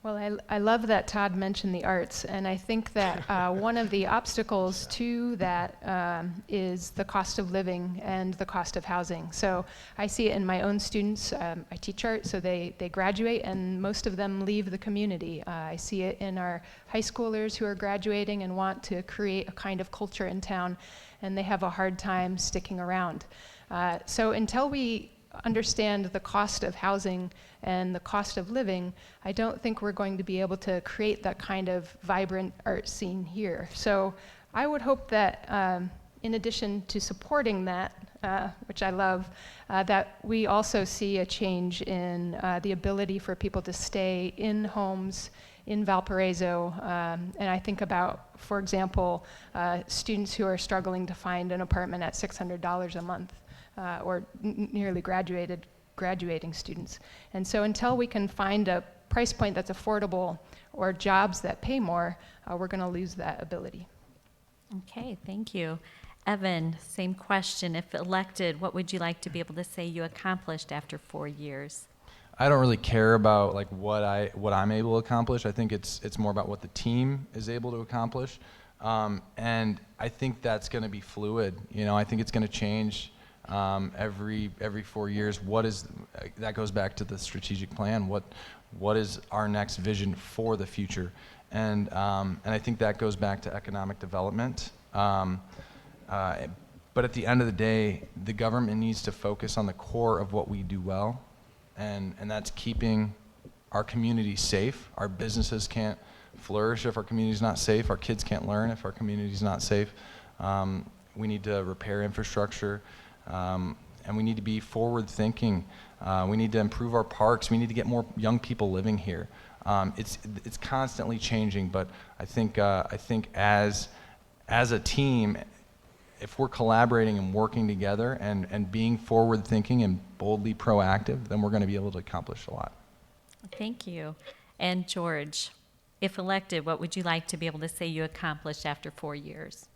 Well, I love that Todd mentioned the arts, and I think that one of the obstacles to that is the cost of living and the cost of housing. So I see it in my own students. I teach art, so they graduate, and most of them leave the community. I see it in our high schoolers who are graduating and want to create a kind of culture in town, and they have a hard time sticking around. So until we understand the cost of housing and the cost of living, I don't think we're going to be able to create that kind of vibrant art scene here. So I would hope that in addition to supporting that, which I love, that we also see a change in the ability for people to stay in homes in Valparaiso. And I think about, for example, students who are struggling to find an apartment at $600 a month. Or nearly graduating students. And so until we can find a price point that's affordable or jobs that pay more, we're going to lose that ability. Okay, thank you. Evan, same question. If elected, what would you like to be able to say you accomplished after 4 years? I don't really care about like what I'm able to accomplish. I think it's more about what the team is able to accomplish, and I think that's going to be fluid. You know, I think it's going to change every 4 years. That goes back to the strategic plan. What is our next vision for the future? And I think that goes back to economic development. But at the end of the day, the government needs to focus on the core of what we do well, and that's keeping our community safe. Our businesses can't flourish if our community's not safe. Our kids can't learn if our community's not safe. We need to repair infrastructure. And we need to be forward-thinking. We need to improve our parks. We need to get more young people living here. It's constantly changing, but I think as a team, if we're collaborating and working together and being forward-thinking and boldly proactive, then we're going to be able to accomplish a lot. Thank you. And George, if elected, what would you like to be able to say you accomplished after 4 years?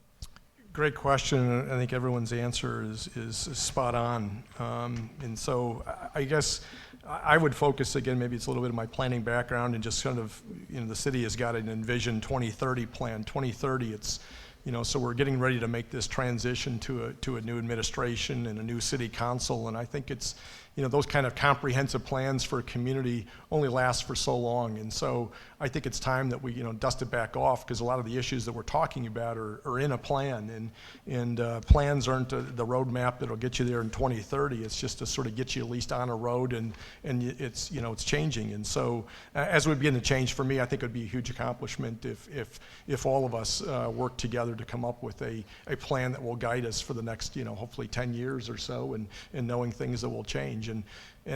Great question. I think everyone's answer is spot on. And so I guess I would focus, again, maybe it's a little bit of my planning background, and just kind of, you know, the city has got an Envision 2030 plan. 2030, it's, you know, so we're getting ready to make this transition to a new administration and a new city council, and I think it's, you know, those kind of comprehensive plans for a community only last for so long. And so I think it's time that we, you know, dust it back off, because a lot of the issues that we're talking about are in a plan, and plans aren't the roadmap that'll get you there in 2030. It's just to sort of get you at least on a road, and it's, you know, it's changing. And so as we begin to change, for me, I think it would be a huge accomplishment if all of us work together to come up with a plan that will guide us for the next, you know, hopefully 10 years or so, and knowing things that will change. And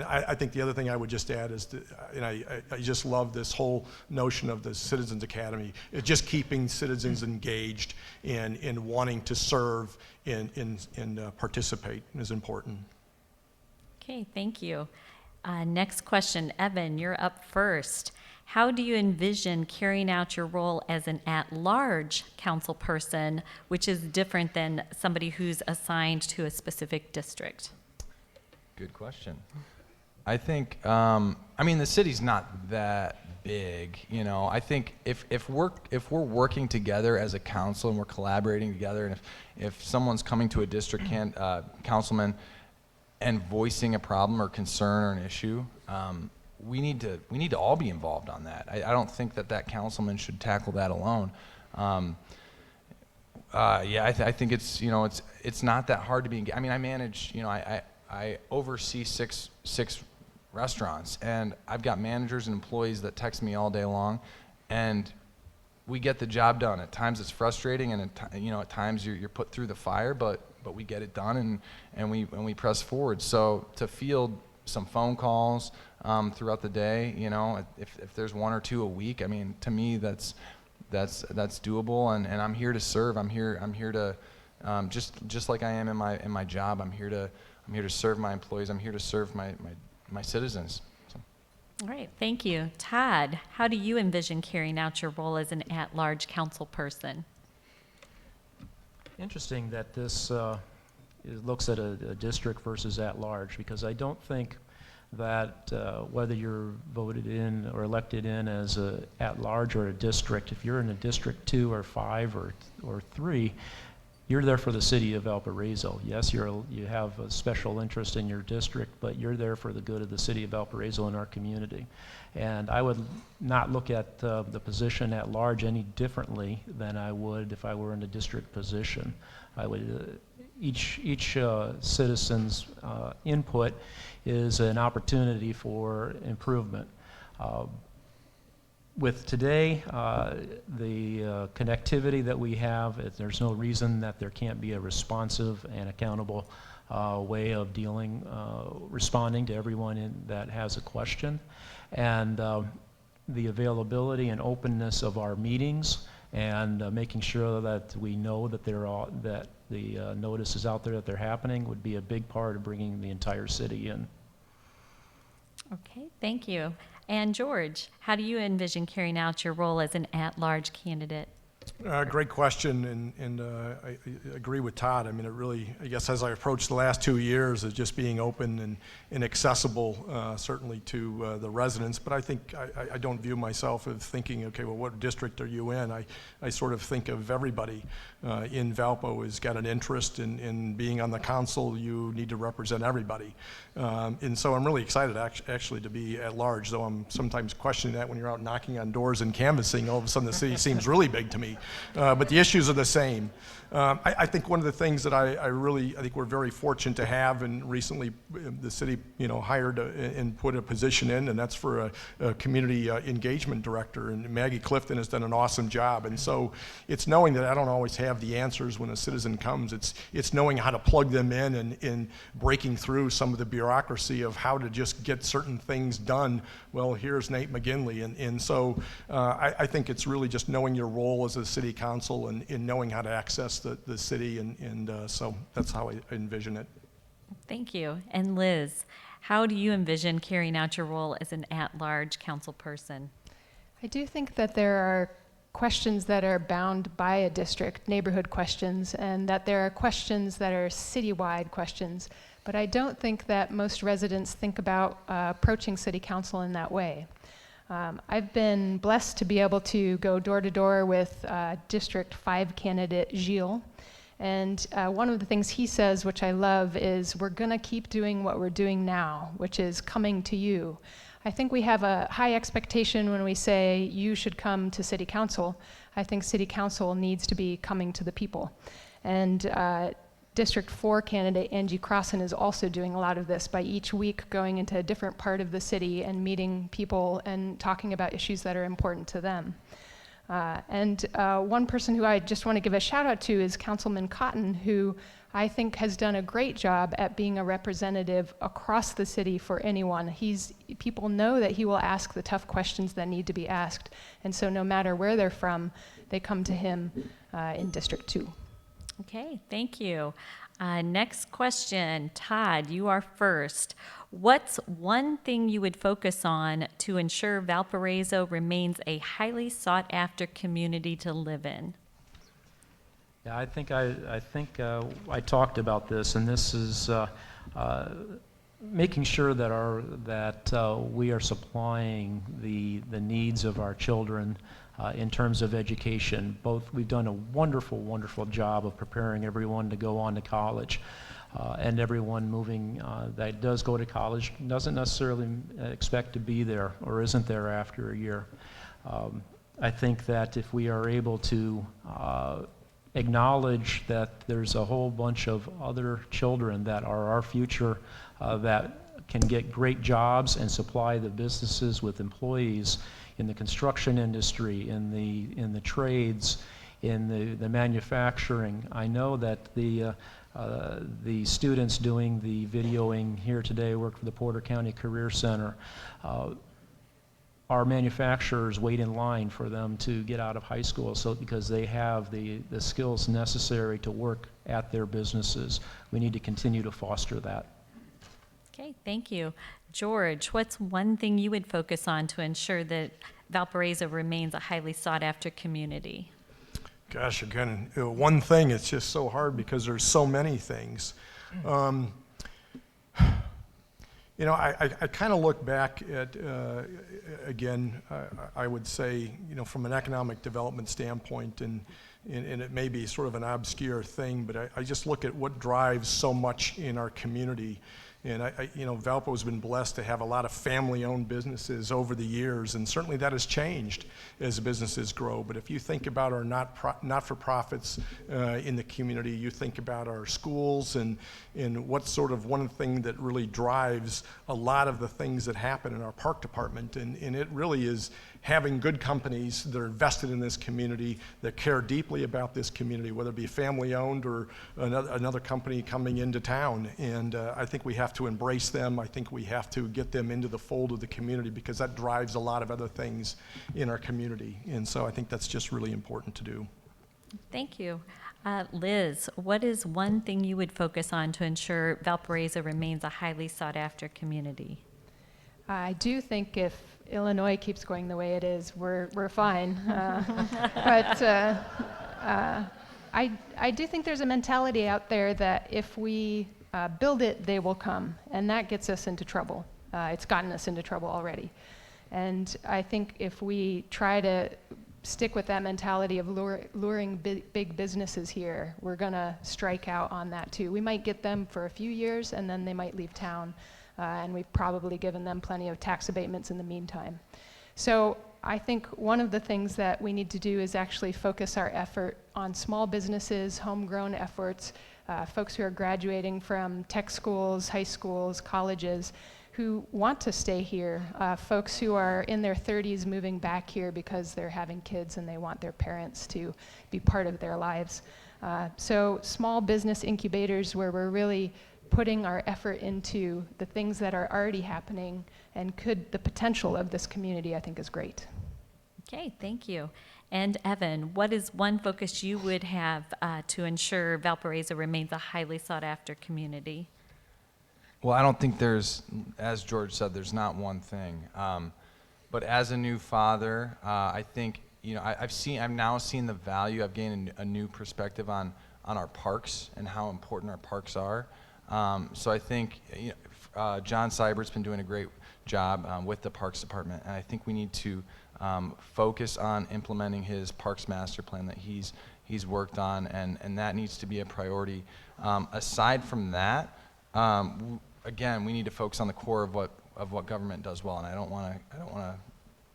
I think the other thing I would just add is that, and I just love this whole notion of the Citizens Academy. It's just keeping citizens engaged and wanting to serve and participate is important. Okay, thank you. Next question, Evan, you're up first. How do you envision carrying out your role as an at-large council person, which is different than somebody who's assigned to a specific district? Good question. I think, I mean, the city's not that big, you know. I think if we're working together as a council and we're collaborating together, and if someone's coming to a district councilman and voicing a problem or concern or an issue, we need to all be involved on that. I don't think that councilman should tackle that alone. Yeah, I think it's, you know, it's not that hard to be engaged. I mean, I manage, you know, I oversee six restaurants, and I've got managers and employees that text me all day long, and we get the job done. At times it's frustrating, and at times you're put through the fire, but we get it done, and we press forward. So to field some phone calls throughout the day. You know, if there's 1 or 2 a week, I mean, to me that's doable, and I'm here to serve. I'm here to just like I am in my job. I'm here to serve my employees. I'm here to serve my citizens. So. All right, thank you. Todd, how do you envision carrying out your role as an at-large council person? Interesting that this it looks at a district versus at-large, because I don't think that whether you're voted in or elected in as a at-large or a district, if you're in a District 2 or 5 or 3, you're there for the city of Valparaiso. Yes, you have a special interest in your district, but you're there for the good of the city of Valparaiso and our community. And I would not look at the position at large any differently than I would if I were in a district position. I would each citizen's input is an opportunity for improvement. With today, the connectivity that we have, there's no reason that there can't be a responsive and accountable way of responding to everyone that has a question. And the availability and openness of our meetings, and making sure that we know that that the notice is out there that they're happening, would be a big part of bringing the entire city in. Okay, thank you. And George, how do you envision carrying out your role as an at-large candidate? Great question, and I agree with Todd. I mean, it really, I guess, as I approach the last 2 years, is just being open and accessible, certainly to the residents. But I think I don't view myself as thinking, okay, well, what district are you in? I sort of think of everybody in Valpo has got an interest in being on the council. You need to represent everybody. And so I'm really excited actually to be at large, though I'm sometimes questioning that when you're out knocking on doors and canvassing. All of a sudden the city seems really big to me. But the issues are the same. I think one of the things that I think we're very fortunate to have, and recently the city, hired and put a position in, and that's for a community engagement director. And Maggie Clifton has done an awesome job. And so it's knowing that I don't always have the answers when a citizen comes. It's knowing how to plug them in and breaking through some of the bureaucracy of how to just get certain things done. Well, here's Nate McGinley. And so I think it's really just knowing your role as a city council and knowing how to access the city, and so that's how I envision it. Thank you. And Liz, how do you envision carrying out your role as an at-large council person? I do think that there are questions that are bound by a district, neighborhood questions, and that there are questions that are citywide questions. But I don't think that most residents think about approaching city council in that way. I've been blessed to be able to go door to door with District 5 candidate Gilles. And one of the things he says, which I love, is we're going to keep doing what we're doing now, which is coming to you. I think we have a high expectation when we say you should come to city council. I think city council needs to be coming to the people. And District 4 candidate Angie Crossan is also doing a lot of this by each week going into a different part of the city and meeting people and talking about issues that are important to them. And one person who I just want to give a shout out to is Councilman Cotton, who I think has done a great job at being a representative across the city for anyone. People know that he will ask the tough questions that need to be asked. And so no matter where they're from, they come to him in District 2. Okay, thank you. Next question, Todd, you are first. What's one thing you would focus on to ensure Valparaiso remains a highly sought-after community to live in? Yeah, I think I talked about this, and this is making sure that we are supplying the needs of our children in terms of education. We've done a wonderful job of preparing everyone to go on to college, and everyone moving that does go to college doesn't necessarily expect to be there or isn't there after a year. I think that if we are able to acknowledge that there's a whole bunch of other children that are our future that can get great jobs and supply the businesses with employees in the construction industry, in the trades, in the manufacturing. I know that The students doing the videoing here today work for the Porter County Career Center. Our manufacturers wait in line for them to get out of high school because they have the skills necessary to work at their businesses. We need to continue to foster that. Okay, thank you. George, what's one thing you would focus on to ensure that Valparaiso remains a highly sought-after community? Gosh, again, one thing, it's just so hard because there's so many things. You know, I kind of look back at, again, I would say, you know, from an economic development standpoint, and it may be sort of an obscure thing, but I just look at what drives so much in our community. And you know, Valpo has been blessed to have a lot of family-owned businesses over the years, and certainly that has changed as businesses grow. But if you think about our not-for-profits in the community, you think about our schools and what's sort of one thing that really drives a lot of the things that happen in our park department, and it really is having good companies that are invested in this community, that care deeply about this community, whether it be family-owned or another company coming into town. And I think we have to embrace them. I think we have to get them into the fold of the community because that drives a lot of other things in our community. And so I think that's just really important to do. Thank you. Liz, what is one thing you would focus on to ensure Valparaiso remains a highly sought-after community? I do think if Illinois keeps going the way it is, we're fine. But I do think there's a mentality out there that if we build it, they will come, and that gets us into trouble. It's gotten us into trouble already. And I think if we try to stick with that mentality of luring big businesses here, we're going to strike out on that too. We might get them for a few years, and then they might leave town. And we've probably given them plenty of tax abatements in the meantime. So I think one of the things that we need to do is actually focus our effort on small businesses, homegrown efforts, folks who are graduating from tech schools, high schools, colleges, who want to stay here, folks who are in their 30s moving back here because they're having kids and they want their parents to be part of their lives. So small business incubators where we're really putting our effort into the things that are already happening and the potential of this community, I think, is great. Okay, thank you. And Evan, what is one focus you would have to ensure Valparaiso remains a highly sought-after community? Well, I don't think there's, as George said, there's not one thing. But as a new father, I think, you know, I've now seen the value. I've gained a new perspective on our parks and how important our parks are. So I think, you know, John Seibert's been doing a great job with the Parks Department, and I think we need to focus on implementing his Parks Master Plan that he's worked on, and that needs to be a priority. Aside from that, again, we need to focus on the core of what government does well, and I don't want to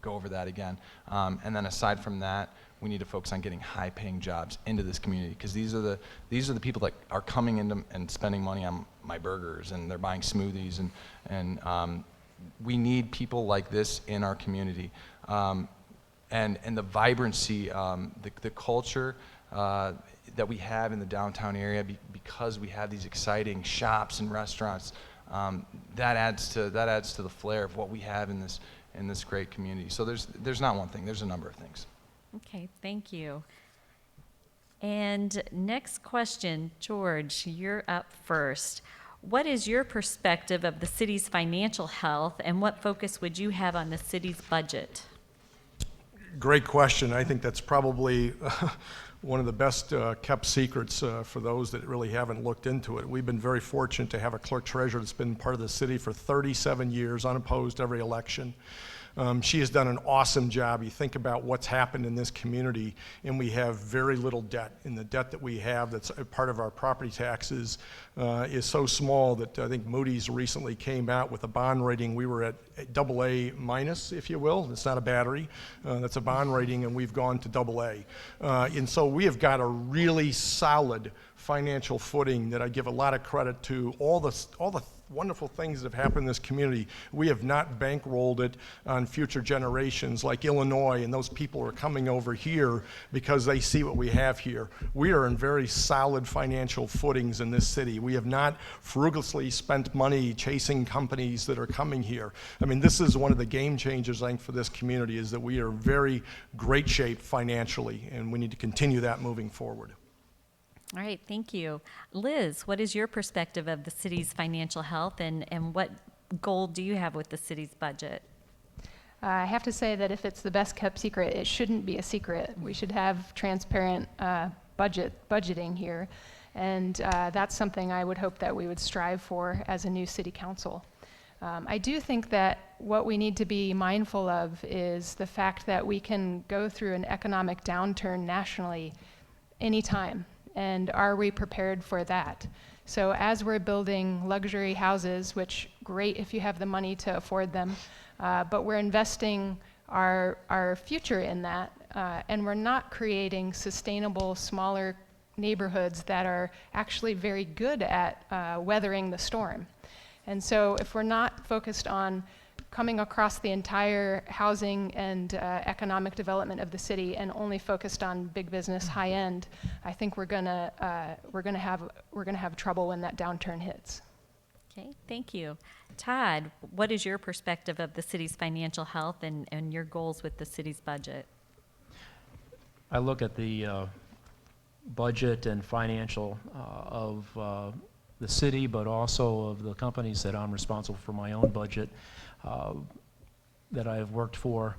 go over that again. And then aside from that, we need to focus on getting high-paying jobs into this community, because these are the people that are coming in and spending money on my burgers, and they're buying smoothies, and we need people like this in our community, and the vibrancy, the culture that we have in the downtown area, because we have these exciting shops and restaurants. That adds to the flair of what we have in this great community. So there's not one thing. There's a number of things. Okay, thank you. And next question, George, you're up first. What is your perspective of the city's financial health, and what focus would you have on the city's budget? Great question. I think that's probably one of the best kept secrets for those that really haven't looked into it. We've been very fortunate to have a clerk treasurer that's been part of the city for 37 years, unopposed every election. She has done an awesome job. You think about what's happened in this community, and we have very little debt. And the debt that we have that's a part of our property taxes is so small that I think Moody's recently came out with a bond rating. We were at AA minus, if you will. It's not a battery. That's a bond rating, and we've gone to AA. And so we have got a really solid financial footing that I give a lot of credit to all the wonderful things that have happened in this community. We have not bankrolled it on future generations like Illinois, and those people are coming over here because they see what we have here. We are in very solid financial footings in this city. We have not frugally spent money chasing companies that are coming here. I mean, this is one of the game changers, I think, for this community, is that we are in very great shape financially, and we need to continue that moving forward. All right, thank you. Liz, what is your perspective of the city's financial health, and what goal do you have with the city's budget? I have to say that if it's the best kept secret, it shouldn't be a secret. We should have transparent budgeting here, and that's something I would hope that we would strive for as a new city council. I do think that what we need to be mindful of is the fact that we can go through an economic downturn nationally anytime. And are we prepared for that? So as we're building luxury houses, which great if you have the money to afford them, but we're investing our future in that, and we're not creating sustainable, smaller neighborhoods that are actually very good at weathering the storm. And so if we're not focused on coming across the entire housing and economic development of the city and only focused on big business, high end, I think we're gonna have trouble when that downturn hits. Okay, thank you. Todd, what is your perspective of the city's financial health and your goals with the city's budget? I look at the budget and financial of the city, but also of the companies that I'm responsible for my own budget that I've worked for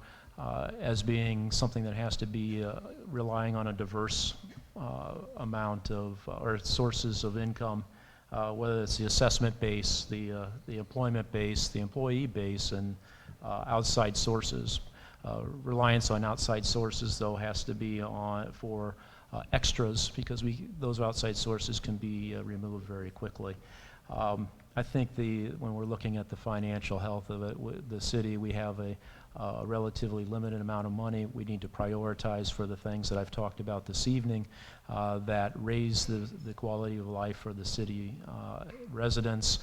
as being something that has to be relying on a diverse amount of or sources of income, whether it's the assessment base, the employment base, the employee base, and outside sources. Reliance on outside sources, though, has to be on for extras, because those outside sources can be removed very quickly. I think when we're looking at the financial health of the city, we have a relatively limited amount of money. We need to prioritize for the things that I've talked about this evening that raise the quality of life for the city residents,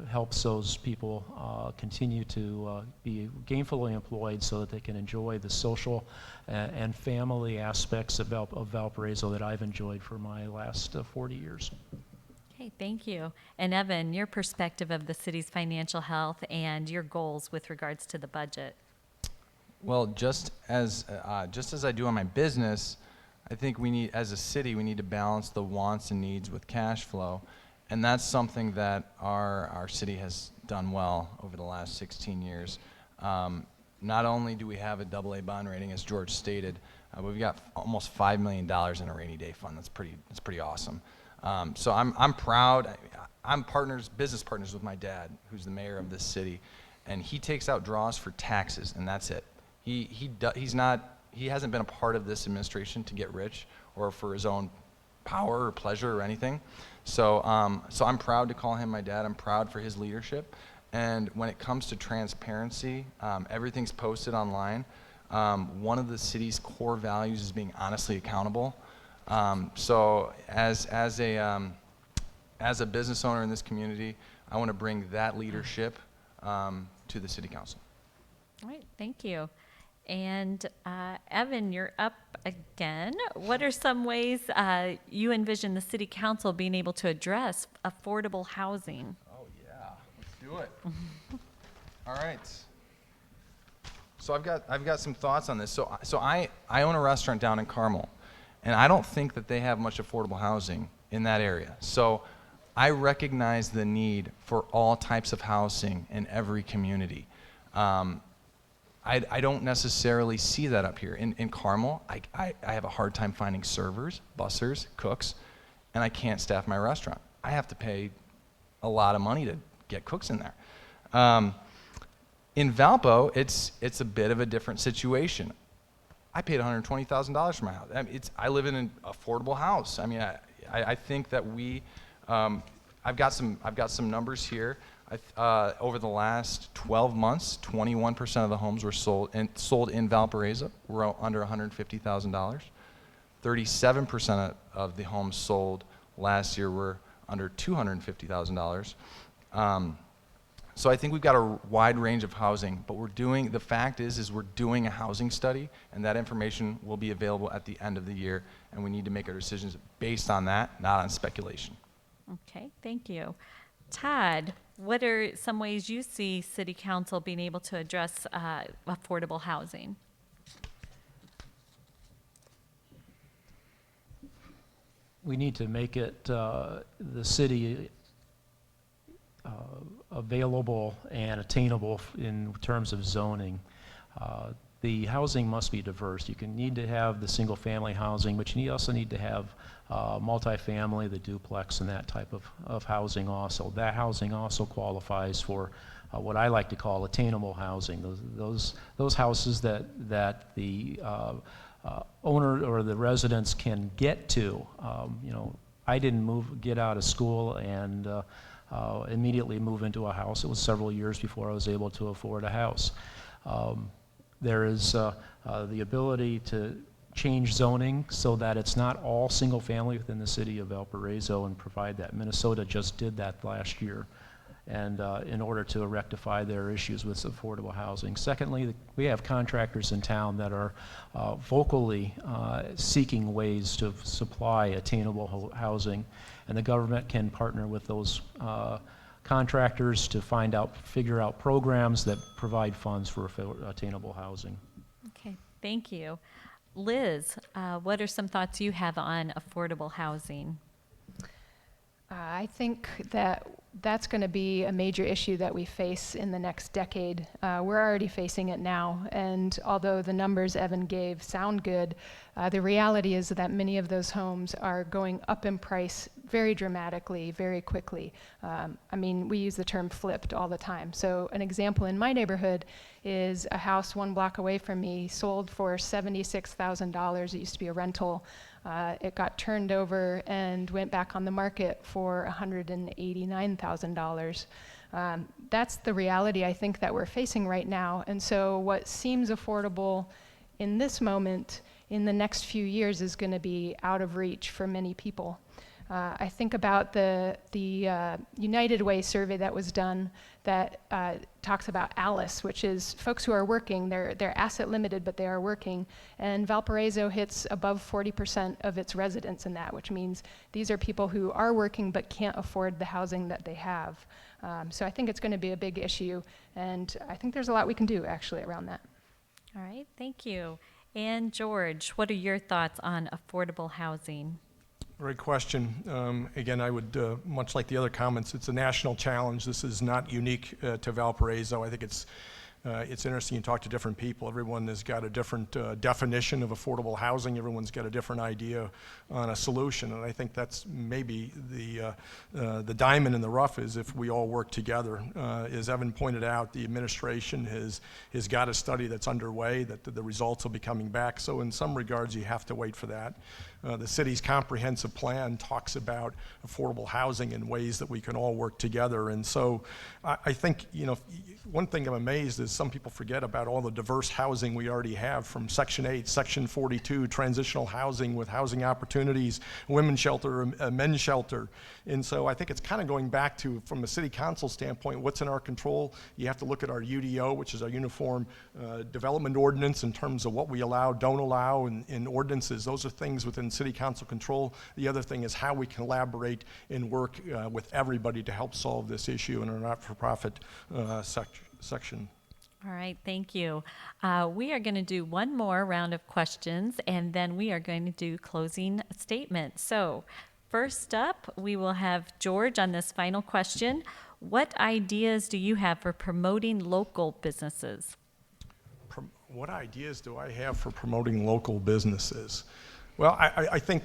helps those people continue to be gainfully employed so that they can enjoy the social and family aspects of Valparaiso that I've enjoyed for my last 40 years. Okay, thank you. And Evan, your perspective of the city's financial health and your goals with regards to the budget. Well, just as I do on my business, I think we need, as a city, we need to balance the wants and needs with cash flow, and that's something that our city has done well over the last 16 years. Not only do we have a AA bond rating, as George stated, but we've got almost $5 million in a rainy day fund. That's pretty awesome. So I'm proud. I'm business partners with my dad, who's the mayor of this city, and he takes out draws for taxes, and that's it. He hasn't been a part of this administration to get rich or for his own power or pleasure or anything. So I'm proud to call him my dad. I'm proud for his leadership. And when it comes to transparency, everything's posted online. One of the city's core values is being honestly accountable. So as a business owner in this community, I want to bring that leadership to the city council. All right, thank you. And Evan, you're up again. What are some ways you envision the city council being able to address affordable housing? Oh yeah, let's do it. All right. So I've got some thoughts on this. So I own a restaurant down in Carmel, and I don't think that they have much affordable housing in that area. So I recognize the need for all types of housing in every community. I don't necessarily see that up here. In Carmel, I have a hard time finding servers, bussers, cooks, and I can't staff my restaurant. I have to pay a lot of money to get cooks in there. In Valpo, it's a bit of a different situation. I paid $120,000 for my house. I mean, I live in an affordable house. I mean, I think that I've got some numbers here. Over the last 12 months, 21% of the homes were sold in Valparaiso were under $150,000. 37% of the homes sold last year were under $250,000. So I think we've got a wide range of housing, but the fact is we're doing a housing study, and that information will be available at the end of the year, and we need to make our decisions based on that, not on speculation. Okay, thank you. Todd, what are some ways you see City Council being able to address affordable housing? We need to make it the city available and attainable in terms of zoning. The housing must be diverse. You need to have the single-family housing, but you also need to have multifamily, the duplex, and that type of housing also. That housing also qualifies for what I like to call attainable housing. Those houses that the owner or the residents can get to. I didn't get out of school and immediately move into a house. It was several years before I was able to afford a house. There is the ability to change zoning so that it's not all single family within the city of Valparaiso and provide that. Minnesota just did that last year, and in order to rectify their issues with affordable housing. Secondly, we have contractors in town that are vocally seeking ways to supply attainable housing, and the government can partner with those contractors to figure out programs that provide funds for attainable housing. Okay, thank you. Liz, what are some thoughts you have on affordable housing? I think that's going to be a major issue that we face in the next decade. We're already facing it now, and although the numbers Evan gave sound good, the reality is that many of those homes are going up in price very dramatically, very quickly. We use the term flipped all the time. So an example in my neighborhood is a house 1 block away from me sold for $76,000. It used to be a rental. It got turned over and went back on the market for $189,000. That's the reality I think that we're facing right now. And so what seems affordable in this moment, in the next few years, is going to be out of reach for many people. I think about the United Way survey that was done that talks about ALICE, which is folks who are working. They're asset limited, but they are working. And Valparaiso hits above 40% of its residents in that, which means these are people who are working but can't afford the housing that they have. So I think it's going to be a big issue, and I think there's a lot we can do actually around that. All right, thank you. And George, what are your thoughts on affordable housing? Great question. Again, I would, much like the other comments, it's a national challenge. This is not unique to Valparaiso. I think it's interesting. You talk to different people. Everyone has got a different definition of affordable housing. Everyone's got a different idea on a solution, and I think that's maybe the diamond in the rough is if we all work together. As Evan pointed out, the administration has got a study that's underway that the results will be coming back. So in some regards, you have to wait for that. The city's comprehensive plan talks about affordable housing in ways that we can all work together. And so I think, one thing I'm amazed is some people forget about all the diverse housing we already have from Section 8, Section 42, transitional housing with housing opportunities, women's shelter, men's shelter. And so I think it's kind of going back to, from a city council standpoint, what's in our control. You have to look at our UDO, which is our Uniform Development Ordinance, in terms of what we allow, don't allow in ordinances. Those are things within city council control. The other thing is how we collaborate and work with everybody to help solve this issue in our not-for-profit section. All right, thank you. We are going to do one more round of questions, and then we are going to do closing statements. So first up, we will have George on this final question. What ideas do you have for promoting local businesses? What ideas do I have for promoting local businesses? Well, I think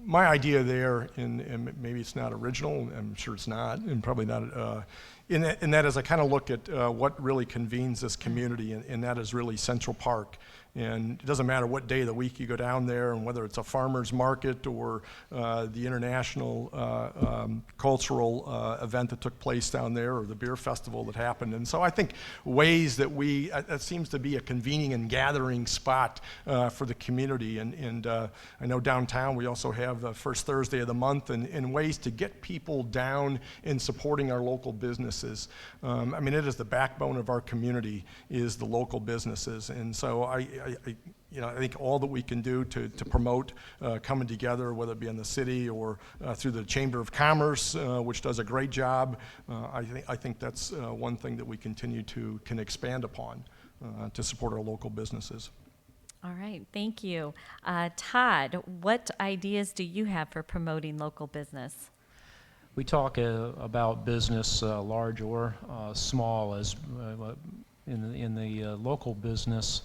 my idea there, and maybe it's not original, I'm sure it's not, and probably not, in that as I kind of look at what really convenes this community, and that is really Central Park. And it doesn't matter what day of the week you go down there, and whether it's a farmer's market or the international cultural event that took place down there, or the beer festival that happened. And so I think ways that that seems to be a convening and gathering spot for the community. And I know downtown we also have the first Thursday of the month, and ways to get people down in supporting our local businesses. I mean, it is the backbone of our community, is the local businesses. And so I think all that we can do to promote coming together, whether it be in the city or through the Chamber of Commerce, which does a great job, I think that's one thing that we can expand upon to support our local businesses. All right, thank you. Todd, what ideas do you have for promoting local business? We talk about business, large or small, as in the local business.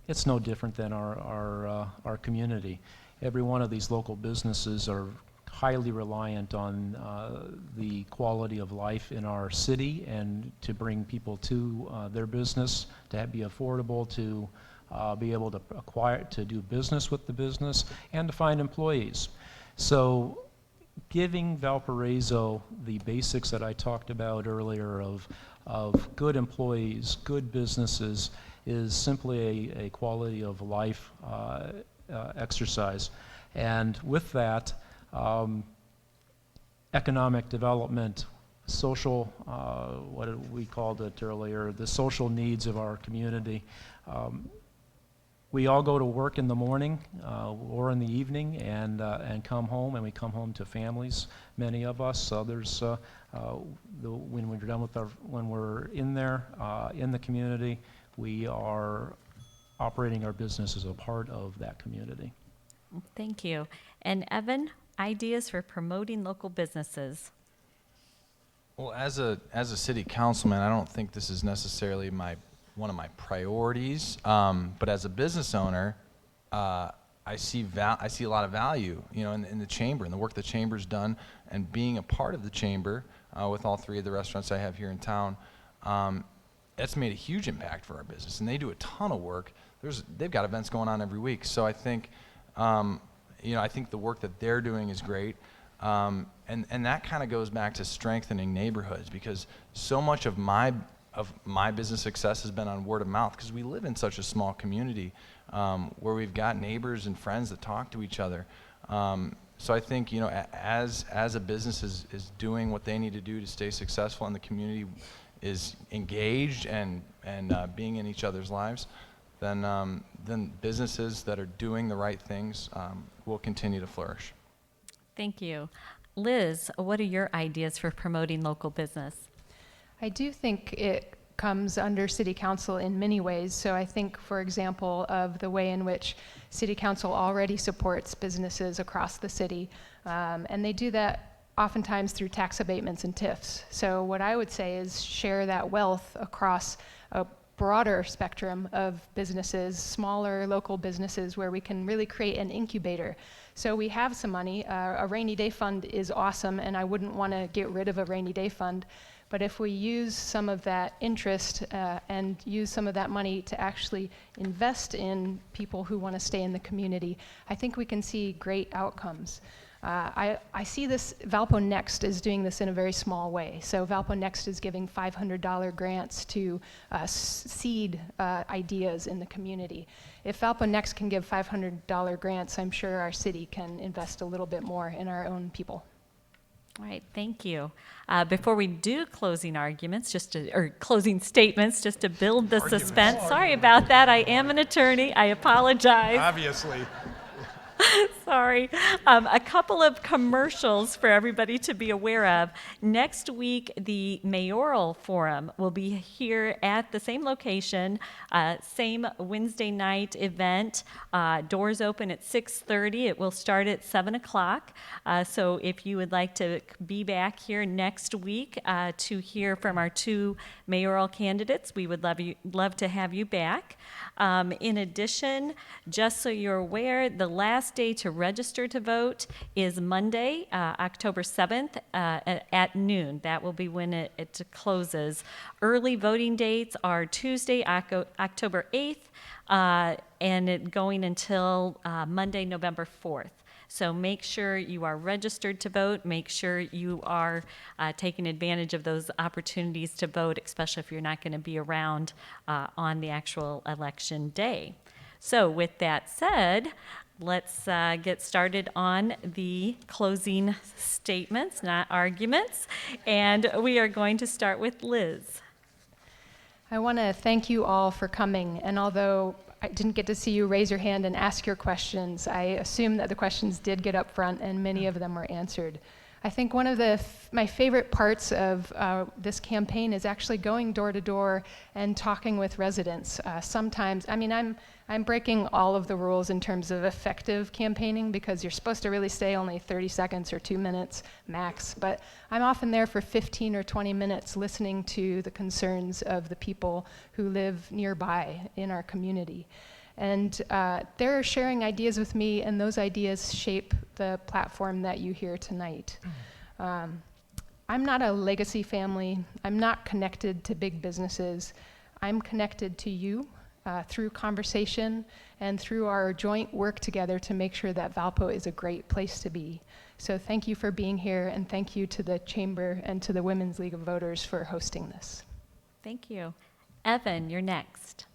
It's no different than our community. Every one of these local businesses are highly reliant on the quality of life in our city, and to bring people to their business, to be affordable, to be able to do business with the business, and to find employees. So giving Valparaiso the basics that I talked about earlier of good employees, good businesses, is simply a quality of life exercise. And with that, economic development, social, what we called it earlier, the social needs of our community. We all go to work in the morning or in the evening, and come home, and we come home to families. Many of us, others, when we're done with when we're in there in the community, we are operating our business as a part of that community. Thank you. And Evan, ideas for promoting local businesses? Well, as a city councilman, I don't think this is necessarily one of my priorities, but as a business owner, I see a lot of value, in the chamber and the work the chamber's done, and being a part of the chamber with all three of the restaurants I have here in town. That's made a huge impact for our business, and they do a ton of work. They've got events going on every week, so I think, I think the work that they're doing is great, and that kind of goes back to strengthening neighborhoods, because so much of my business success has been on word of mouth, because we live in such a small community where we've got neighbors and friends that talk to each other. So I think, as a business is doing what they need to do to stay successful, and the community is engaged and being in each other's lives, then businesses that are doing the right things will continue to flourish. Thank you. Liz, what are your ideas for promoting local business? I do think it comes under City Council in many ways. So I think, for example, of the way in which City Council already supports businesses across the city, and they do that oftentimes through tax abatements and TIFs. So what I would say is share that wealth across a broader spectrum of businesses, smaller local businesses, where we can really create an incubator. So we have some money. A rainy day fund is awesome, and I wouldn't want to get rid of a rainy day fund. But if we use some of that interest and use some of that money to actually invest in people who want to stay in the community, I think we can see great outcomes. I see this, Valpo Next is doing this in a very small way. So Valpo Next is giving $500 grants to seed ideas in the community. If Valpo Next can give $500 grants, I'm sure our city can invest a little bit more in our own people. All right, thank you. Before we do closing arguments, or closing statements, just to build the suspense. Sorry about that. I am an attorney. I apologize. Obviously. Sorry. A couple of commercials for everybody to be aware of. Next week, the mayoral forum will be here at the same location, same Wednesday night event. Doors open at 6:30. It will start at 7 o'clock. So if you would like to be back here next week to hear from our two mayoral candidates, we would love to have you back. In addition, just so you're aware, the last day to register to vote is Monday, October 7th at noon. That will be when it closes. Early voting dates are Tuesday, October 8th, and it going until Monday, November 4th. So make sure you are registered to vote. Make sure you are taking advantage of those opportunities to vote, especially if you're not going to be around on the actual election day. So with that said, let's get started on the closing statements, not arguments. And we are going to start with Liz. I want to thank you all for coming, and although I didn't get to see you raise your hand and ask your questions, I assume that the questions did get up front and many of them were answered. I think one of my favorite parts of this campaign is actually going door to door and talking with residents. Sometimes, I mean, I'm breaking all of the rules in terms of effective campaigning because you're supposed to really stay only 30 seconds or 2 minutes max, but I'm often there for 15 or 20 minutes listening to the concerns of the people who live nearby in our community. And they're sharing ideas with me, and those ideas shape the platform that you hear tonight. I'm not a legacy family. I'm not connected to big businesses. I'm connected to you through conversation and through our joint work together to make sure that Valpo is a great place to be. So thank you for being here, and thank you to the Chamber and to the Women's League of Voters for hosting this. Thank you. Evan, you're next.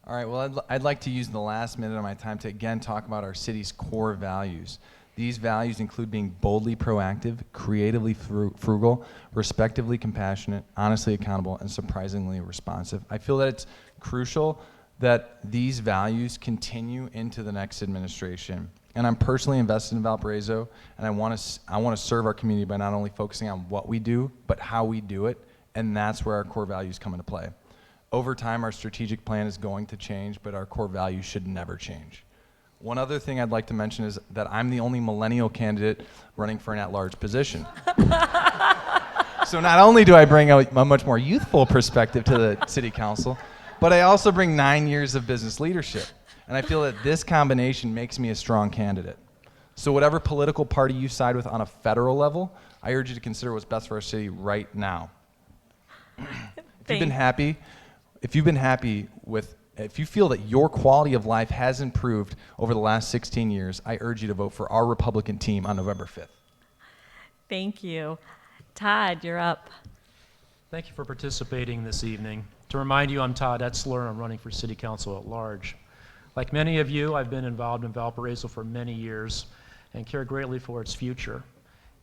All right, well, I'd like to use the last minute of my time to again talk about our city's core values. These values include being boldly proactive, creatively frugal, respectively compassionate, honestly accountable, and surprisingly responsive. I feel that it's crucial that these values continue into the next administration. And I'm personally invested in Valparaiso, and I want to serve our community by not only focusing on what we do, but how we do it, and that's where our core values come into play. Over time, our strategic plan is going to change, but our core values should never change. One other thing I'd like to mention is that I'm the only millennial candidate running for an at-large position. So not only do I bring a much more youthful perspective to the city council, but I also bring 9 years of business leadership. And I feel that this combination makes me a strong candidate. So whatever political party you side with on a federal level, I urge you to consider what's best for our city right now. If you feel that your quality of life has improved over the last 16 years, I urge you to vote for our Republican team on November 5th. Thank you. Todd, you're up. Thank you for participating this evening. To remind you, I'm Todd Etzler, and I'm running for City Council at large. Like many of you, I've been involved in Valparaiso for many years and care greatly for its future.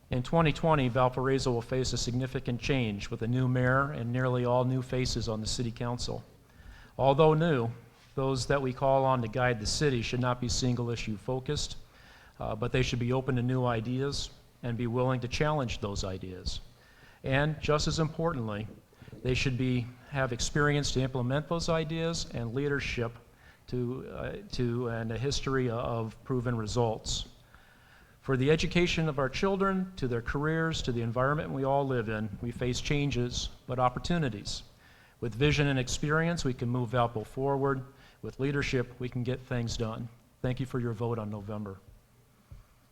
In 2020, Valparaiso will face a significant change with a new mayor and nearly all new faces on the City Council. Although new, those that we call on to guide the city should not be single-issue focused, but they should be open to new ideas and be willing to challenge those ideas. And just as importantly, they should have experience to implement those ideas and leadership and a history of proven results. For the education of our children, to their careers, to the environment we all live in, we face changes, but opportunities. With vision and experience, we can move Valpo forward. With leadership, we can get things done. Thank you for your vote on November.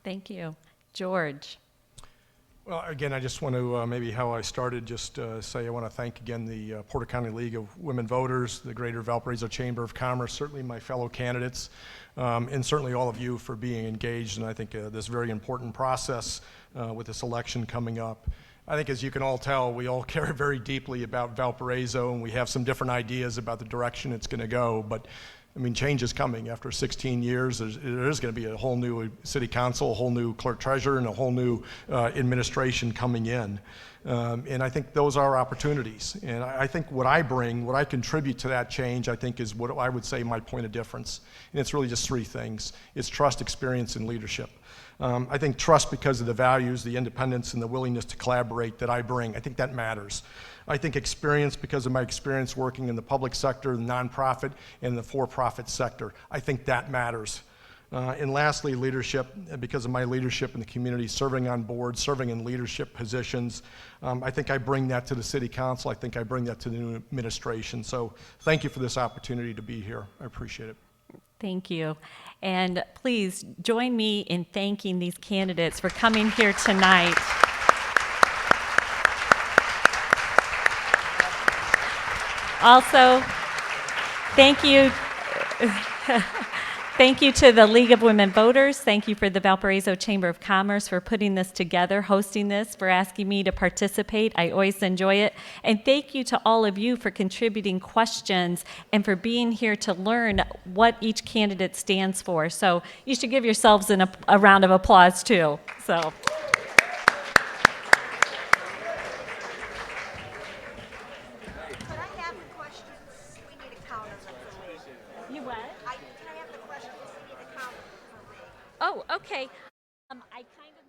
Thank you. George. Well, again, I just want to, maybe how I started, just say I want to thank again the Porter County League of Women Voters, the Greater Valparaiso Chamber of Commerce, certainly my fellow candidates, and certainly all of you for being engaged in, I think, this very important process with this election coming up. I think as you can all tell, we all care very deeply about Valparaiso, and we have some different ideas about the direction it's going to go, but I mean, change is coming. After 16 years, there is going to be a whole new city council, a whole new clerk treasurer, and a whole new administration coming in. And I think those are opportunities. And I think what I bring, what I contribute to that change, I think is what I would say my point of difference. And it's really just three things. It's trust, experience, and leadership. I think trust because of the values, the independence, and the willingness to collaborate that I bring. I think that matters. I think experience because of my experience working in the public sector, the nonprofit, and the for-profit sector. I think that matters. And lastly, leadership, because of my leadership in the community, serving on boards, serving in leadership positions. I think I bring that to the city council. I think I bring that to the new administration. So thank you for this opportunity to be here. I appreciate it. Thank you. And please join me in thanking these candidates for coming here tonight. Also, thank you. Thank you to the League of Women Voters. Thank you for the Valparaiso Chamber of Commerce for putting this together, hosting this, for asking me to participate. I always enjoy it. And thank you to all of you for contributing questions and for being here to learn what each candidate stands for. So you should give yourselves a round of applause too. So. Could I have the questions? We need to count them for me. You what? Can I have the questions? We need to count them for me. Oh, okay. I kind of